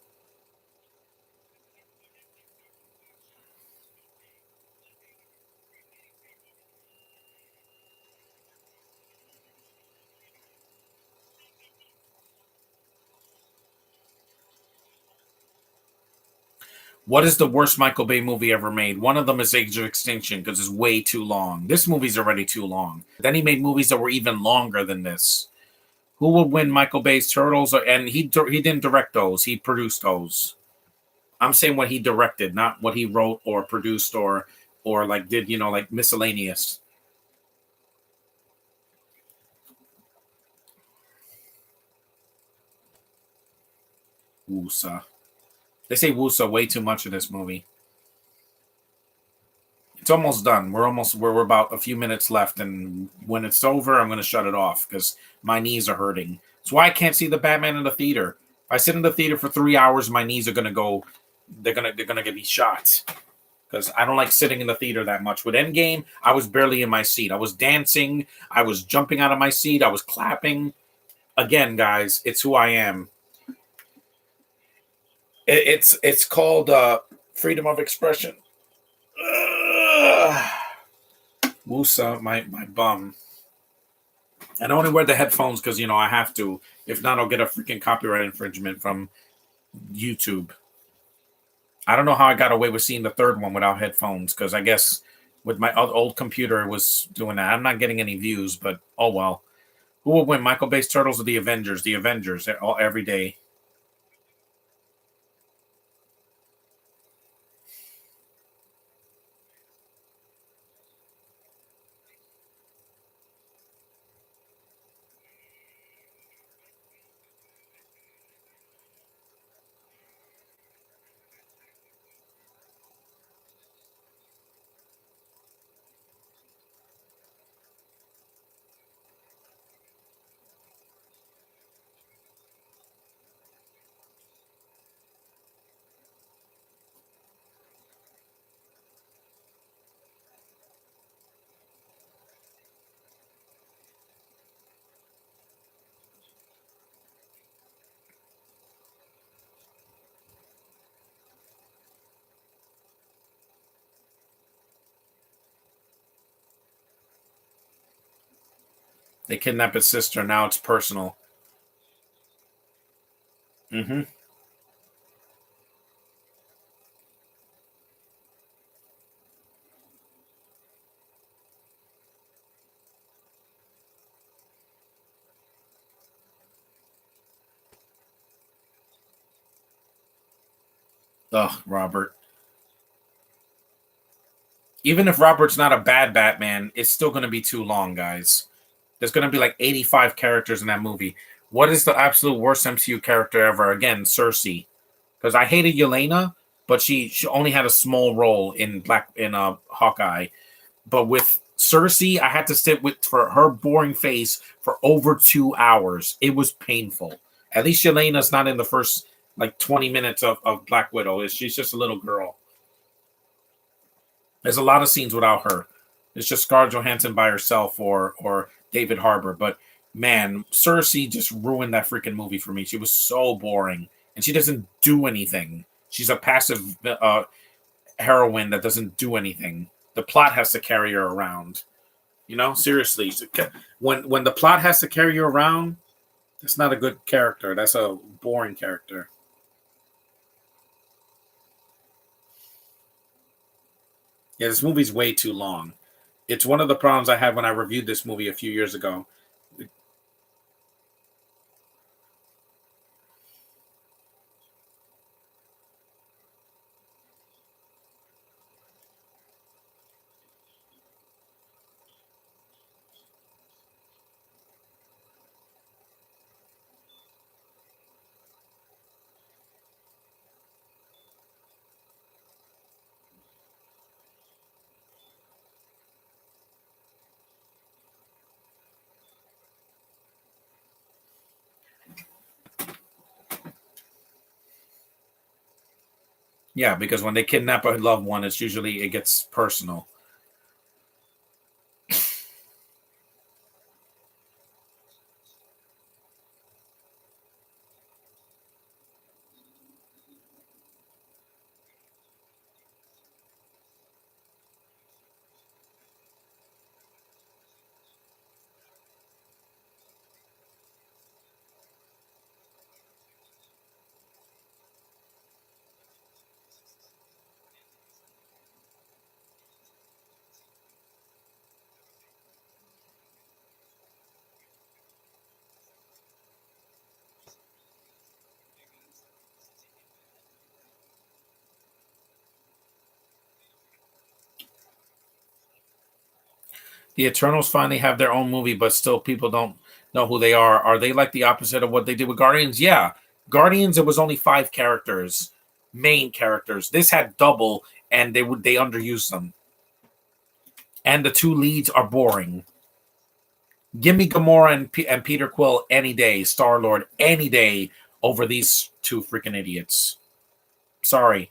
What is the worst Michael Bay movie ever made? One of them is Age of Extinction because it's way too long. This movie's already too long. Then he made movies that were even longer than this. Who would win Michael Bay's Turtles? And he didn't direct those. He produced those. I'm saying what he directed, not what he wrote or produced or like did like miscellaneous. Wusa. They say Wusa way too much in this movie. It's almost done. We're about a few minutes left, and when it's over, I'm going to shut it off because my knees are hurting. That's why I can't see the Batman in the theater. If I sit in the theater for 3 hours, my knees are going to go. They're gonna get me shot because I don't like sitting in the theater that much. With Endgame, I was barely in my seat. I was dancing. I was jumping out of my seat. I was clapping. Again, guys, it's who I am. It's called freedom of expression. Ugh. Wusa, my bum. And I only wear the headphones because I have to. If not, I'll get a freaking copyright infringement from YouTube. I don't know how I got away with seeing the third one without headphones because I guess with my old computer it was doing that. I'm not getting any views, but oh well. Who will win, Michael Bay's Turtles or the Avengers? The Avengers, all every day. They kidnap his sister. Now it's personal. Mm-hmm. Ugh, Robert. Even if Robert's not a bad Batman, it's still going to be too long, guys. There's going to be like 85 characters in that movie. What is the absolute worst MCU character ever? Again, Cersei. Because I hated Yelena, but she only had a small role in Hawkeye. But with Cersei, I had to sit with for her boring face for over 2 hours. It was painful. At least Yelena's not in the first like 20 minutes of Black Widow. She's just a little girl. There's a lot of scenes without her. It's just Scarlett Johansson by herself or David Harbour. But man, Cersei just ruined that freaking movie for me. She was so boring, and she doesn't do anything. She's a passive heroine that doesn't do anything. The plot has to carry her around. You know, seriously, when the plot has to carry you around, that's not a good character. That's a boring character. Yeah, this movie's way too long. It's one of the problems I had when I reviewed this movie a few years ago. Yeah, because when they kidnap a loved one, it's usually it gets personal. The Eternals finally have their own movie, but still people don't know who they are. Are they like the opposite of what they did with Guardians? Yeah. Guardians, it was only 5 characters, main characters. This had double, and they underused them. And the two leads are boring. Give me Gamora and Peter Quill any day, Star Lord any day over these two freaking idiots. Sorry,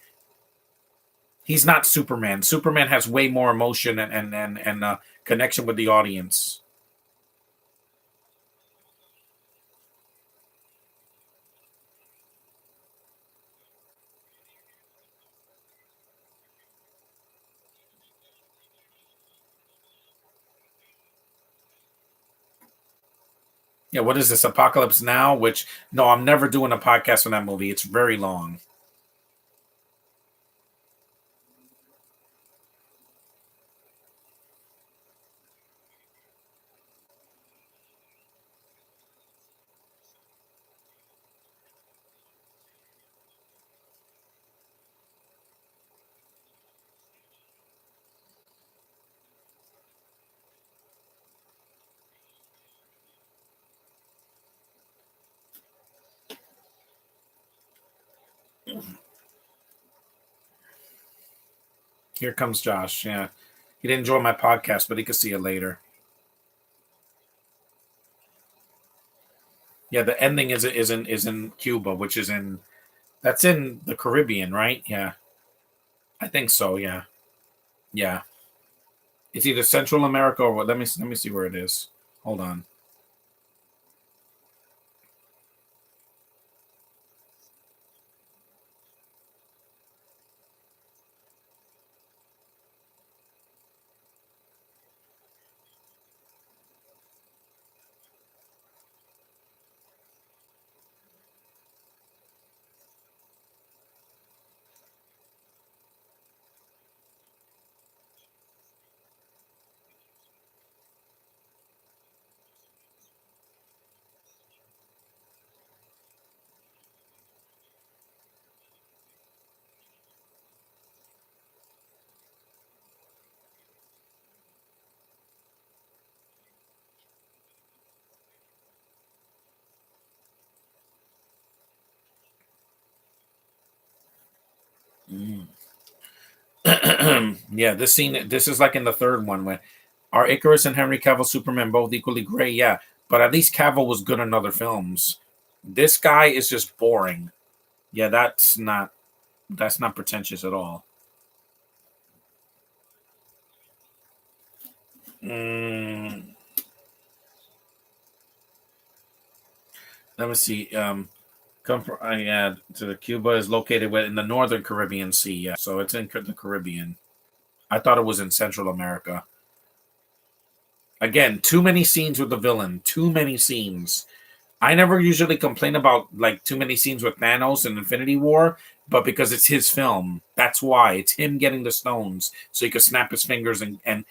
he's not Superman. Superman has way more emotion and connection with the audience. Yeah, what is this? Apocalypse Now? Which no, I'm never doing a podcast on that movie. It's very long. Here comes Josh. Yeah. He didn't enjoy my podcast, but he could see it later. Yeah, the ending is in Cuba, which is in that's in the Caribbean, right? Yeah. I think so, yeah. Yeah. It's either Central America or what? Let me see where it is. Hold on. Mm. Yeah, this is like in the third one where are Icarus and Henry Cavill Superman both equally great? Yeah, but at least Cavill was good in other films. This guy is just boring. Yeah, that's not pretentious at all. Mm, let me see. I add to the Cuba is located in the northern Caribbean Sea. Yeah, so it's in the Caribbean. I thought it was in Central America. Again, too many scenes with the villain. Too many scenes. I never usually complain about like too many scenes with Thanos and Infinity War, but because it's his film, that's why it's him getting the stones so he could snap his fingers and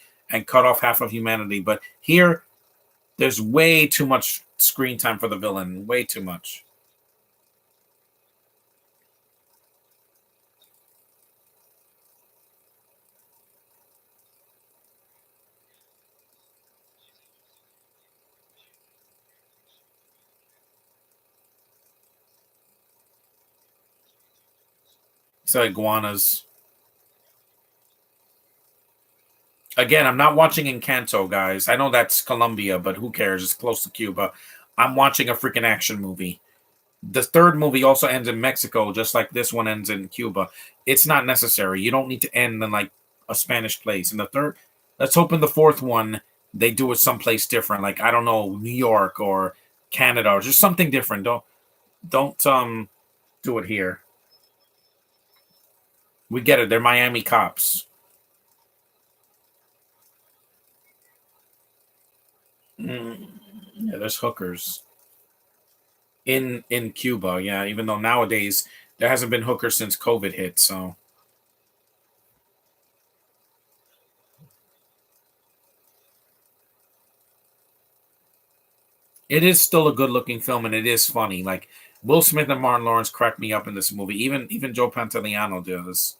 cut off half of humanity. But here, there's way too much screen time for the villain. Way too much. So iguanas. Again, I'm not watching Encanto, guys. I know that's Colombia, but who cares? It's close to Cuba. I'm watching a freaking action movie. The third movie also ends in Mexico, just like this one ends in Cuba. It's not necessary. You don't need to end in like a Spanish place. And the third, let's hope in the fourth one they do it someplace different, like I don't know, New York or Canada or just something different. Don't do it here. We get it. They're Miami cops. Mm, yeah, there's hookers in Cuba. Yeah, even though nowadays there hasn't been hookers since COVID hit, so it is still a good looking film and it is funny. Like Will Smith and Martin Lawrence crack me up in this movie. Even Joe Pantoliano does.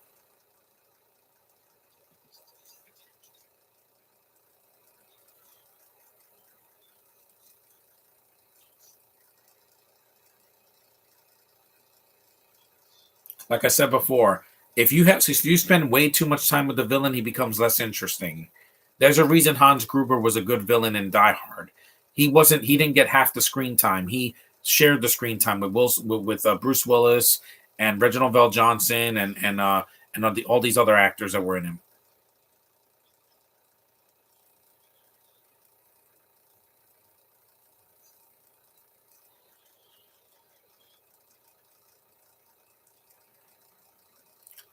Like I said before, if you spend way too much time with the villain, he becomes less interesting. There's a reason Hans Gruber was a good villain in Die Hard. He didn't get half the screen time. He shared the screen time with Bruce Willis and Reginald Vell Johnson and all these other actors that were in him.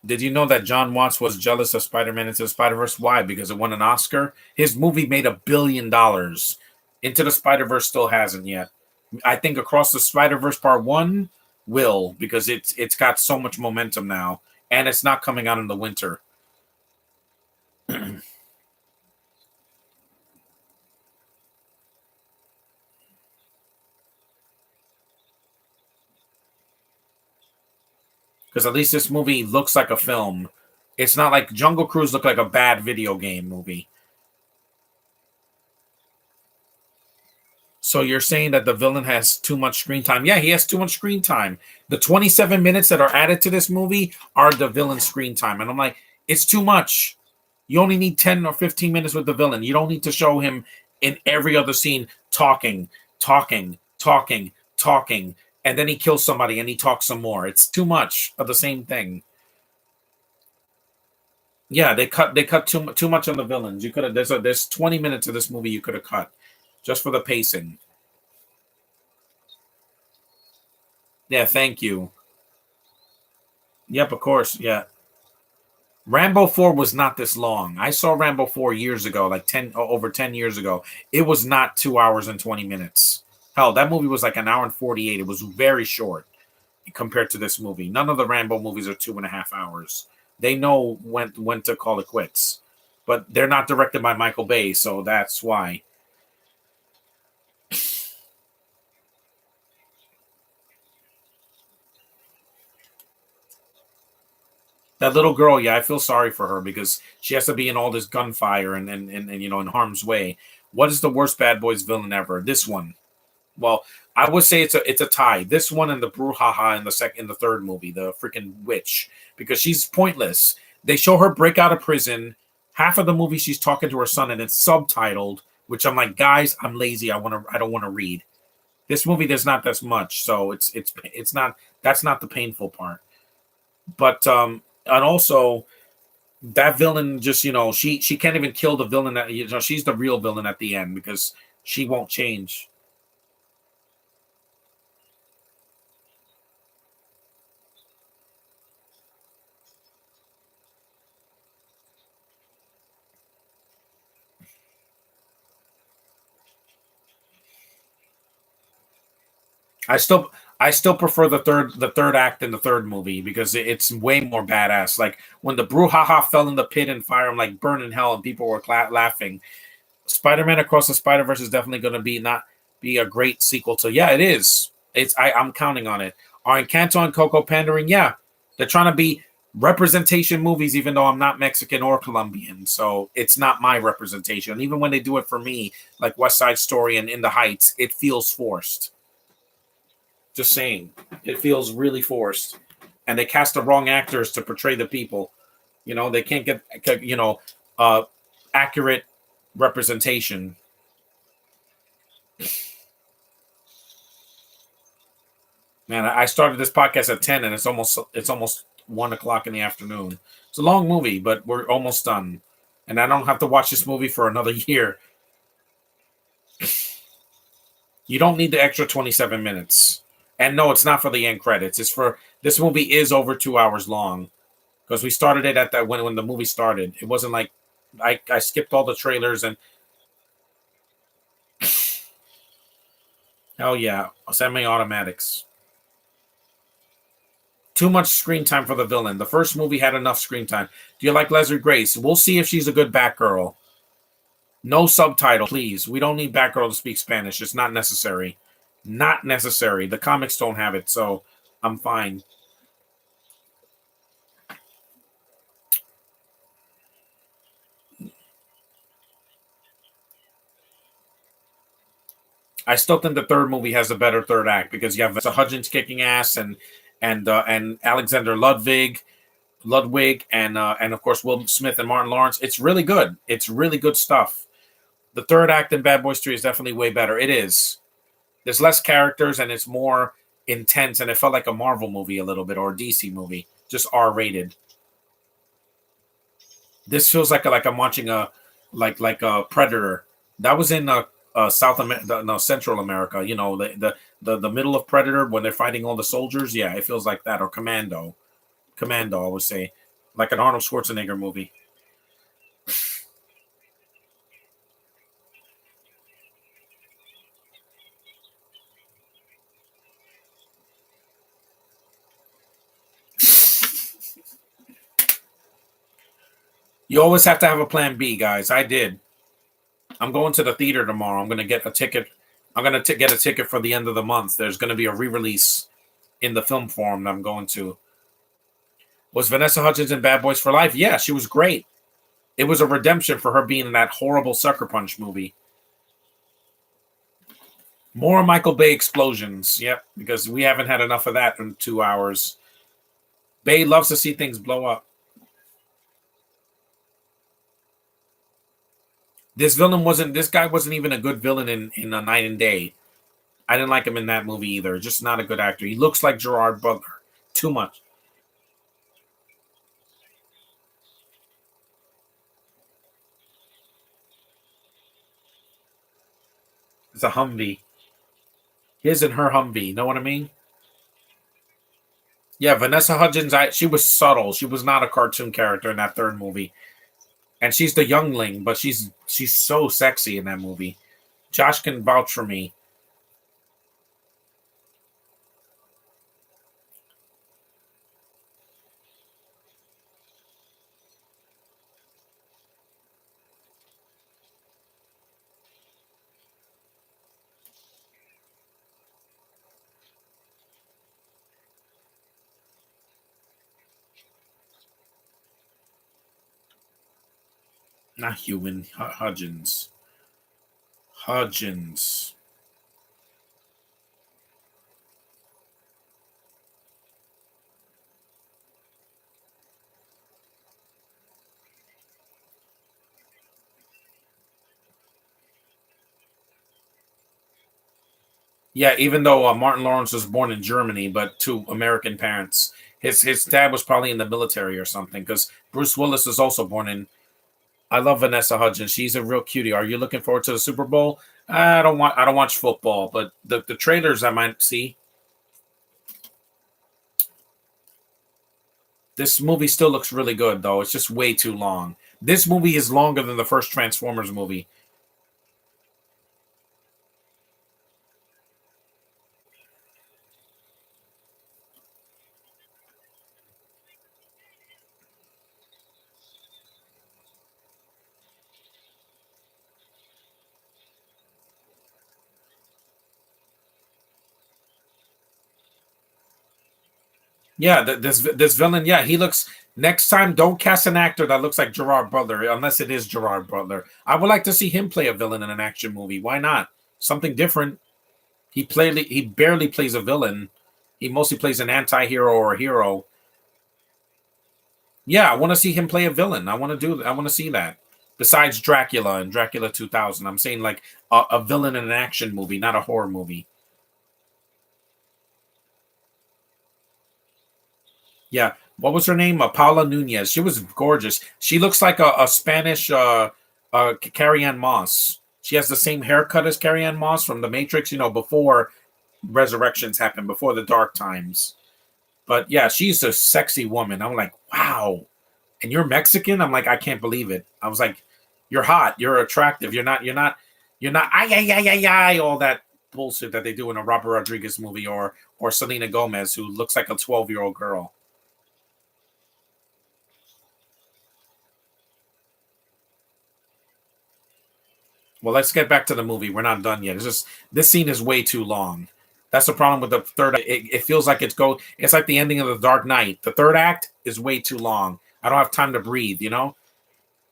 Did you know that John Watts was jealous of Spider-Man Into the Spider-Verse? Why? Because it won an Oscar. His movie made $1 billion. Into the Spider-Verse still hasn't yet. I think Across the Spider-Verse Part One will because it's got so much momentum now, and it's not coming out in the winter. Because at least this movie looks like a film. It's not like Jungle Cruise looked like a bad video game movie. So you're saying that the villain has too much screen time? Yeah, he has too much screen time. The 27 minutes that are added to this movie are the villain screen time, and I'm like, it's too much. You only need 10 or 15 minutes with the villain. You don't need to show him in every other scene talking, talking, and then he kills somebody and he talks some more. It's too much of the same thing. Yeah, they cut too much on the villains. You could have there's 20 minutes of this movie you could have cut just for the pacing. Yeah, thank you. Yep, of course. Yeah. Rambo 4 was not this long. I saw Rambo 4 years ago, like 10 over 10 years ago. It was not 2 hours and 20 minutes. Hell, that movie was like an hour and 48. It was very short compared to this movie. None of the Rambo movies are 2.5 hours. They know when to call it quits. But they're not directed by Michael Bay, so that's why. That little girl, yeah, I feel sorry for her because she has to be in all this gunfire and in harm's way. What is the worst Bad Boys villain ever? This one. Well, I would say it's a tie. This one and the brouhaha in the third movie, the freaking witch, because she's pointless. They show her break out of prison. Half of the movie she's talking to her son and it's subtitled, which I'm like, guys, I'm lazy. I don't want to read. This movie there's not that much, so it's not that's not the painful part. But and also that villain just she can't even kill the villain that she's the real villain at the end because she won't change. I still prefer the third act in the third movie because it's way more badass. Like when the brouhaha fell in the pit and fire, I'm like burn in hell, and people were laughing. Spider-Man Across the Spider-Verse is definitely going to not be a great sequel to. Yeah, it is. I'm counting on it. Are Encanto and Coco pandering? Yeah, they're trying to be representation movies, even though I'm not Mexican or Colombian, so it's not my representation. Even when they do it for me, like West Side Story and In the Heights, it feels forced. Just saying, it feels really forced, and they cast the wrong actors to portray the people. They can't get uh, accurate representation. Man, I started this podcast at 10, and it's almost 1 o'clock in the afternoon. It's a long movie, but we're almost done, and I don't have to watch this movie for another year. You don't need the extra 27 minutes. And no, it's not for the end credits. It's for this movie is over 2 hours long because we started it at that when the movie started. It wasn't like I skipped all the trailers and hell yeah, semi-automatics. Too much screen time for the villain. The first movie had enough screen time. Do you like Leslie Grace? We'll see if she's a good Batgirl. No subtitle, please. We don't need Batgirl to speak Spanish. It's not necessary. Not necessary. The comics don't have it, so I'm fine. I still think the third movie has a better third act because you have Vanessa Hudgens kicking ass and Alexander Ludwig, and of course Will Smith and Martin Lawrence. It's really good. It's really good stuff. The third act in Bad Boys 3 is definitely way better. It is. There's less characters and it's more intense, and it felt like a Marvel movie a little bit or a DC movie, just R rated. This feels like I'm watching a like a Predator. That was in South America, no Central America. The middle of Predator when they're fighting all the soldiers. Yeah, it feels like that. Or Commando. I would say like an Arnold Schwarzenegger movie. You always have to have a plan B, guys. I did. I'm going to the theater tomorrow. I'm going to get a ticket. I'm going to get a ticket for the end of the month. There's going to be a re-release in the film form that I'm going to. Was Vanessa Hudgens in Bad Boys for Life? Yeah, she was great. It was a redemption for her being in that horrible Sucker Punch movie. More Michael Bay explosions. Yep, because we haven't had enough of that in 2 hours. Bay loves to see things blow up. This guy wasn't even a good villain in A Night and Day. I didn't like him in that movie either. Just not a good actor. He looks like Gerard Butler. Too much. It's a Humvee. His and her Humvee. Know what I mean? Yeah, Vanessa Hudgens, she was subtle. She was not a cartoon character in that third movie. And she's the youngling, but she's so sexy in that movie. Josh can vouch for me. Not human. Hudgens. Hudgens. Yeah, even though Martin Lawrence was born in Germany, but to American parents, his dad was probably in the military or something. Because Bruce Willis is also born in. I love Vanessa Hudgens. She's a real cutie. Are you looking forward to the Super Bowl? I don't watch football, but the trailers I might see. This movie still looks really good, though. It's just way too long. This movie is longer than the first Transformers movie. Yeah, this villain. Yeah, he looks. Next time, don't cast an actor that looks like Gerard Butler, unless it is Gerard Butler. I would like to see him play a villain in an action movie. Why not? Something different. He barely plays a villain. He mostly plays an anti-hero or a hero. Yeah, I want to see him play a villain. I want to see that. Besides Dracula and Dracula 2000, I'm saying like a villain in an action movie, not a horror movie. Yeah. What was her name? Paula Nunez. She was gorgeous. She looks like a Spanish Carrie Ann Moss. She has the same haircut as Carrie Ann Moss from The Matrix, before Resurrections happened, before the dark times. But yeah, she's a sexy woman. I'm like, wow. And you're Mexican? I'm like, I can't believe it. I was like, you're hot. You're attractive. You're not, ay, all that bullshit that they do in a Robert Rodriguez movie or Selena Gomez, who looks like a 12-year-old girl. Well, let's get back to the movie. We're not done yet. It's just this scene is way too long. That's the problem with the third. It feels like It's like the ending of the Dark Knight. The third act is way too long. I don't have time to breathe.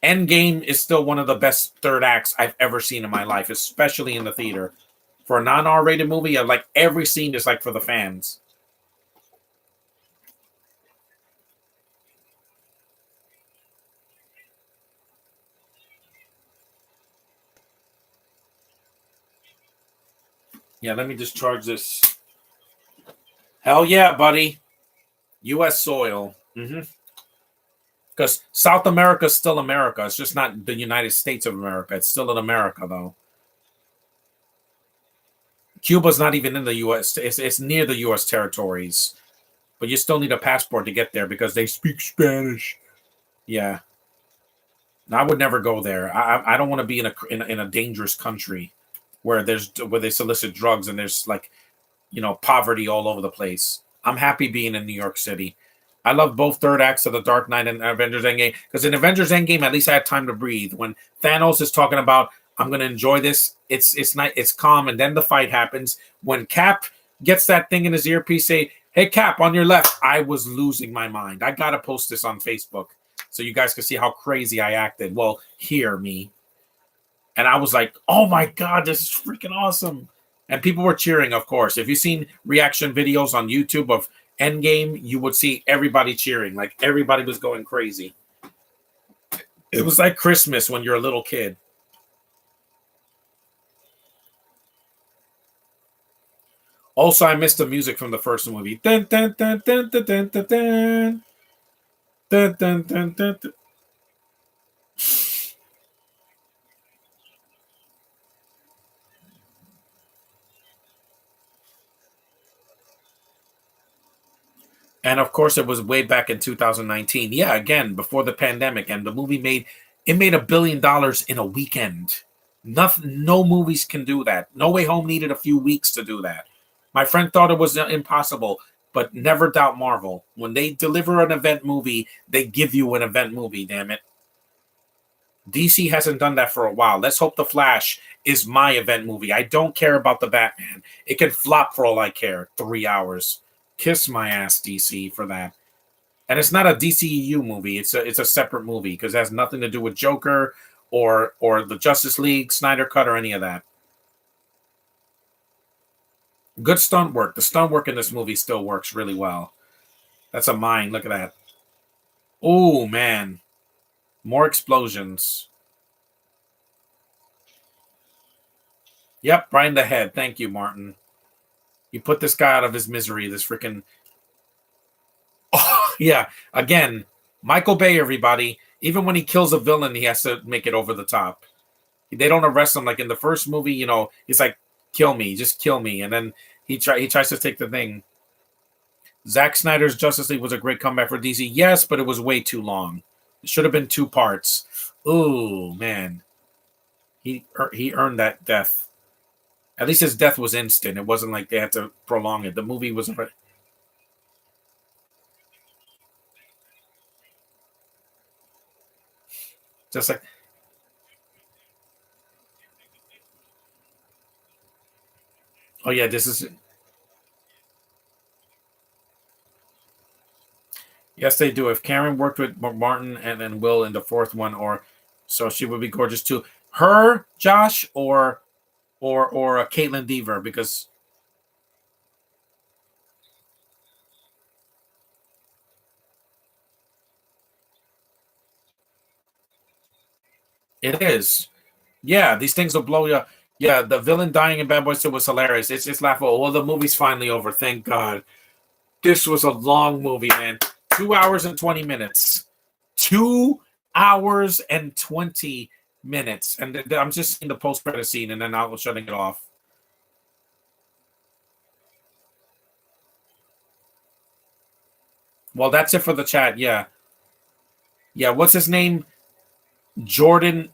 Endgame is still one of the best third acts I've ever seen in my life, especially in the theater. For a non-R-rated movie, like every scene is like for the fans. Yeah, let me just charge this. Hell yeah, buddy. U.S. soil. Because South America is still America. It's just not the United States of America. It's still in America, though. Cuba's not even in the U.S. It's near the U.S. territories, but you still need a passport to get there because they speak Spanish. Yeah, I would never go there. I don't want to be in a dangerous country where they solicit drugs and there's like poverty all over the place. I'm happy being in New York City. I love both third acts of The Dark Knight and Avengers Endgame because in Avengers Endgame, at least I had time to breathe. When Thanos is talking about, I'm going to enjoy this, it's not, it's calm, and then the fight happens. When Cap gets that thing in his earpiece, say, "Hey Cap, on your left," I was losing my mind. I gotta post this on Facebook so you guys can see how crazy I acted. Well, hear me, and I was like, "Oh my god, this is freaking awesome!" And people were cheering, of course. If you've seen reaction videos on YouTube of Endgame, you would see everybody cheering. Like everybody was going crazy. It was like Christmas when you're a little kid. Also, I missed the music from the first movie. Dun, dun, dun, dun, dun, dun, dun, dun. Dun, dun, dun, dun, dun. And of course, it was way back in 2019. Yeah, again, before the pandemic, and the movie made $1 billion in a weekend. Nothing, no movies can do that. No Way Home needed a few weeks to do that. My friend thought it was impossible, but never doubt Marvel. When they deliver an event movie, they give you an event movie. Damn it, DC hasn't done that for a while. Let's hope the Flash is my event movie. I don't care about the Batman. It can flop for all I care. 3 hours. Kiss my ass, DC, for that. And it's not a DCEU movie. It's a separate movie because it has nothing to do with Joker or the Justice League, Snyder Cut, or any of that. Good stunt work. The stunt work in this movie still works really well. That's a mine. Look at that. Oh man, more explosions. Yep, right in the head. Thank you, Martin. You put this guy out of his misery. This freaking. Oh, yeah. Again, Michael Bay, everybody. Even when he kills a villain, he has to make it over the top. They don't arrest him like in the first movie. He's like, "Kill me, just kill me," and then he tries to take the thing. Zack Snyder's Justice League was a great comeback for DC. Yes, but it was way too long. It should have been 2 parts. Oh man, he earned that death. At least his death was instant. It wasn't like they had to prolong it. The movie was just like, oh yeah, this is. Yes, they do. If Karen worked with Martin and Will in the fourth one, or so she would be gorgeous too. Her, Josh, or Caitlin Deaver, because it is. Yeah, these things will blow you up. Yeah, the villain dying in Bad Boys 2 was hilarious. It's laughable. Well, the movie's finally over. Thank God. This was a long movie, man. 2 hours and 20 minutes. 2 hours and 20 minutes. And I'm just in the post credit scene, and then I was shutting it off. Well, that's it for the chat. Yeah. Yeah. What's his name? Jordy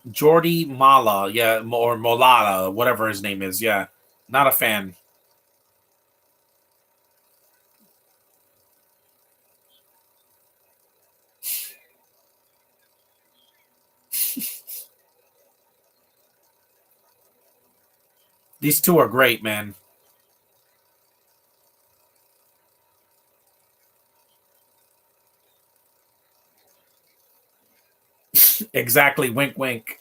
Mala. Yeah. Or Molala, whatever his name is. Yeah. Not a fan. These two are great, man. Exactly. Wink, wink.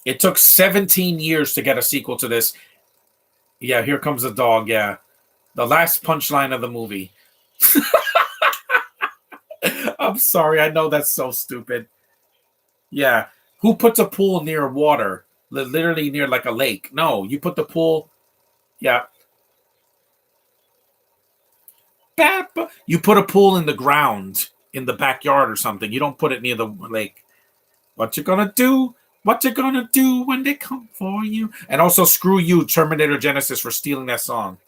It took 17 years to get a sequel to this. Yeah, here comes the dog. Yeah. The last punchline of the movie. I'm sorry. I know that's so stupid. Yeah. Who puts a pool near water? Literally near like a lake. No, you put the pool. Yeah. You put a pool in the ground in the backyard or something. You don't put it near the lake. What you gonna do? What you gonna do when they come for you? And also, screw you, Terminator Genesis, for stealing that song.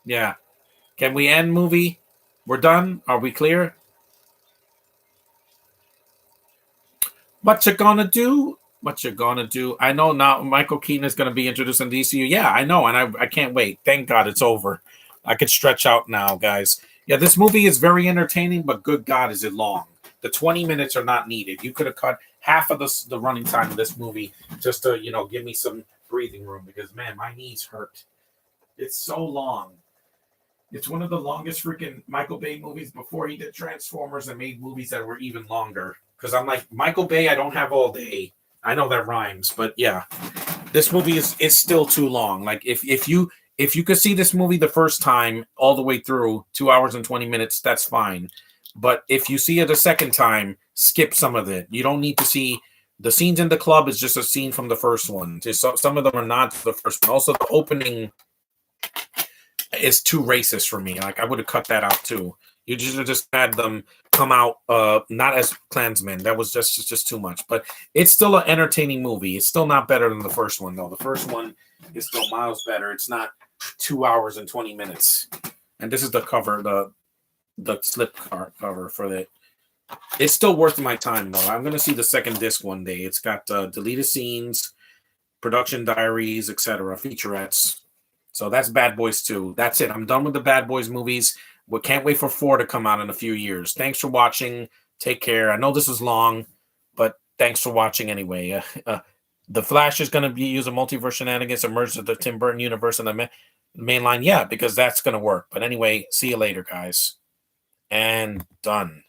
Yeah. Can we end movie? We're done. Are we clear? What you gonna do? What you're gonna do? I know now. Michael Keaton is gonna be introduced in DCU. Yeah, I know, and I can't wait. Thank God it's over. I could stretch out now, guys. Yeah, this movie is very entertaining, but good God, is it long? The 20 minutes are not needed. You could have cut half of the running time of this movie just to give me some breathing room because man, my knees hurt. It's so long. It's one of the longest freaking Michael Bay movies before he did Transformers and made movies that were even longer. Because I'm like, Michael Bay, I don't have all day. I know that rhymes, but yeah, this movie is still too long. Like if you could see this movie the first time all the way through 2 hours and 20 minutes, that's fine. But if you see it a second time, skip some of it. You don't need to see the scenes in the club is just a scene from the first one. Some of them are not the first one. Also, the opening is too racist for me. Like I would have cut that out too. You just had them come out not as Klansmen. That was just too much. But it's still an entertaining movie. It's still not better than the first one though. The first one is still miles better. It's not 2 hours and 20 minutes. And this is the cover, the slip cover for it. It's still worth my time though. I'm gonna see the second disc one day. It's got deleted scenes, production diaries, etc., featurettes. So that's Bad Boys 2. That's it. I'm done with the Bad Boys movies. We can't wait for 4 to come out in a few years. Thanks for watching. Take care. I know this is long, but thanks for watching anyway. The Flash is going to be using multiverse shenanigans, emerge of the Tim Burton universe and the main line. Yeah, because that's going to work. But anyway, see you later, guys. And done.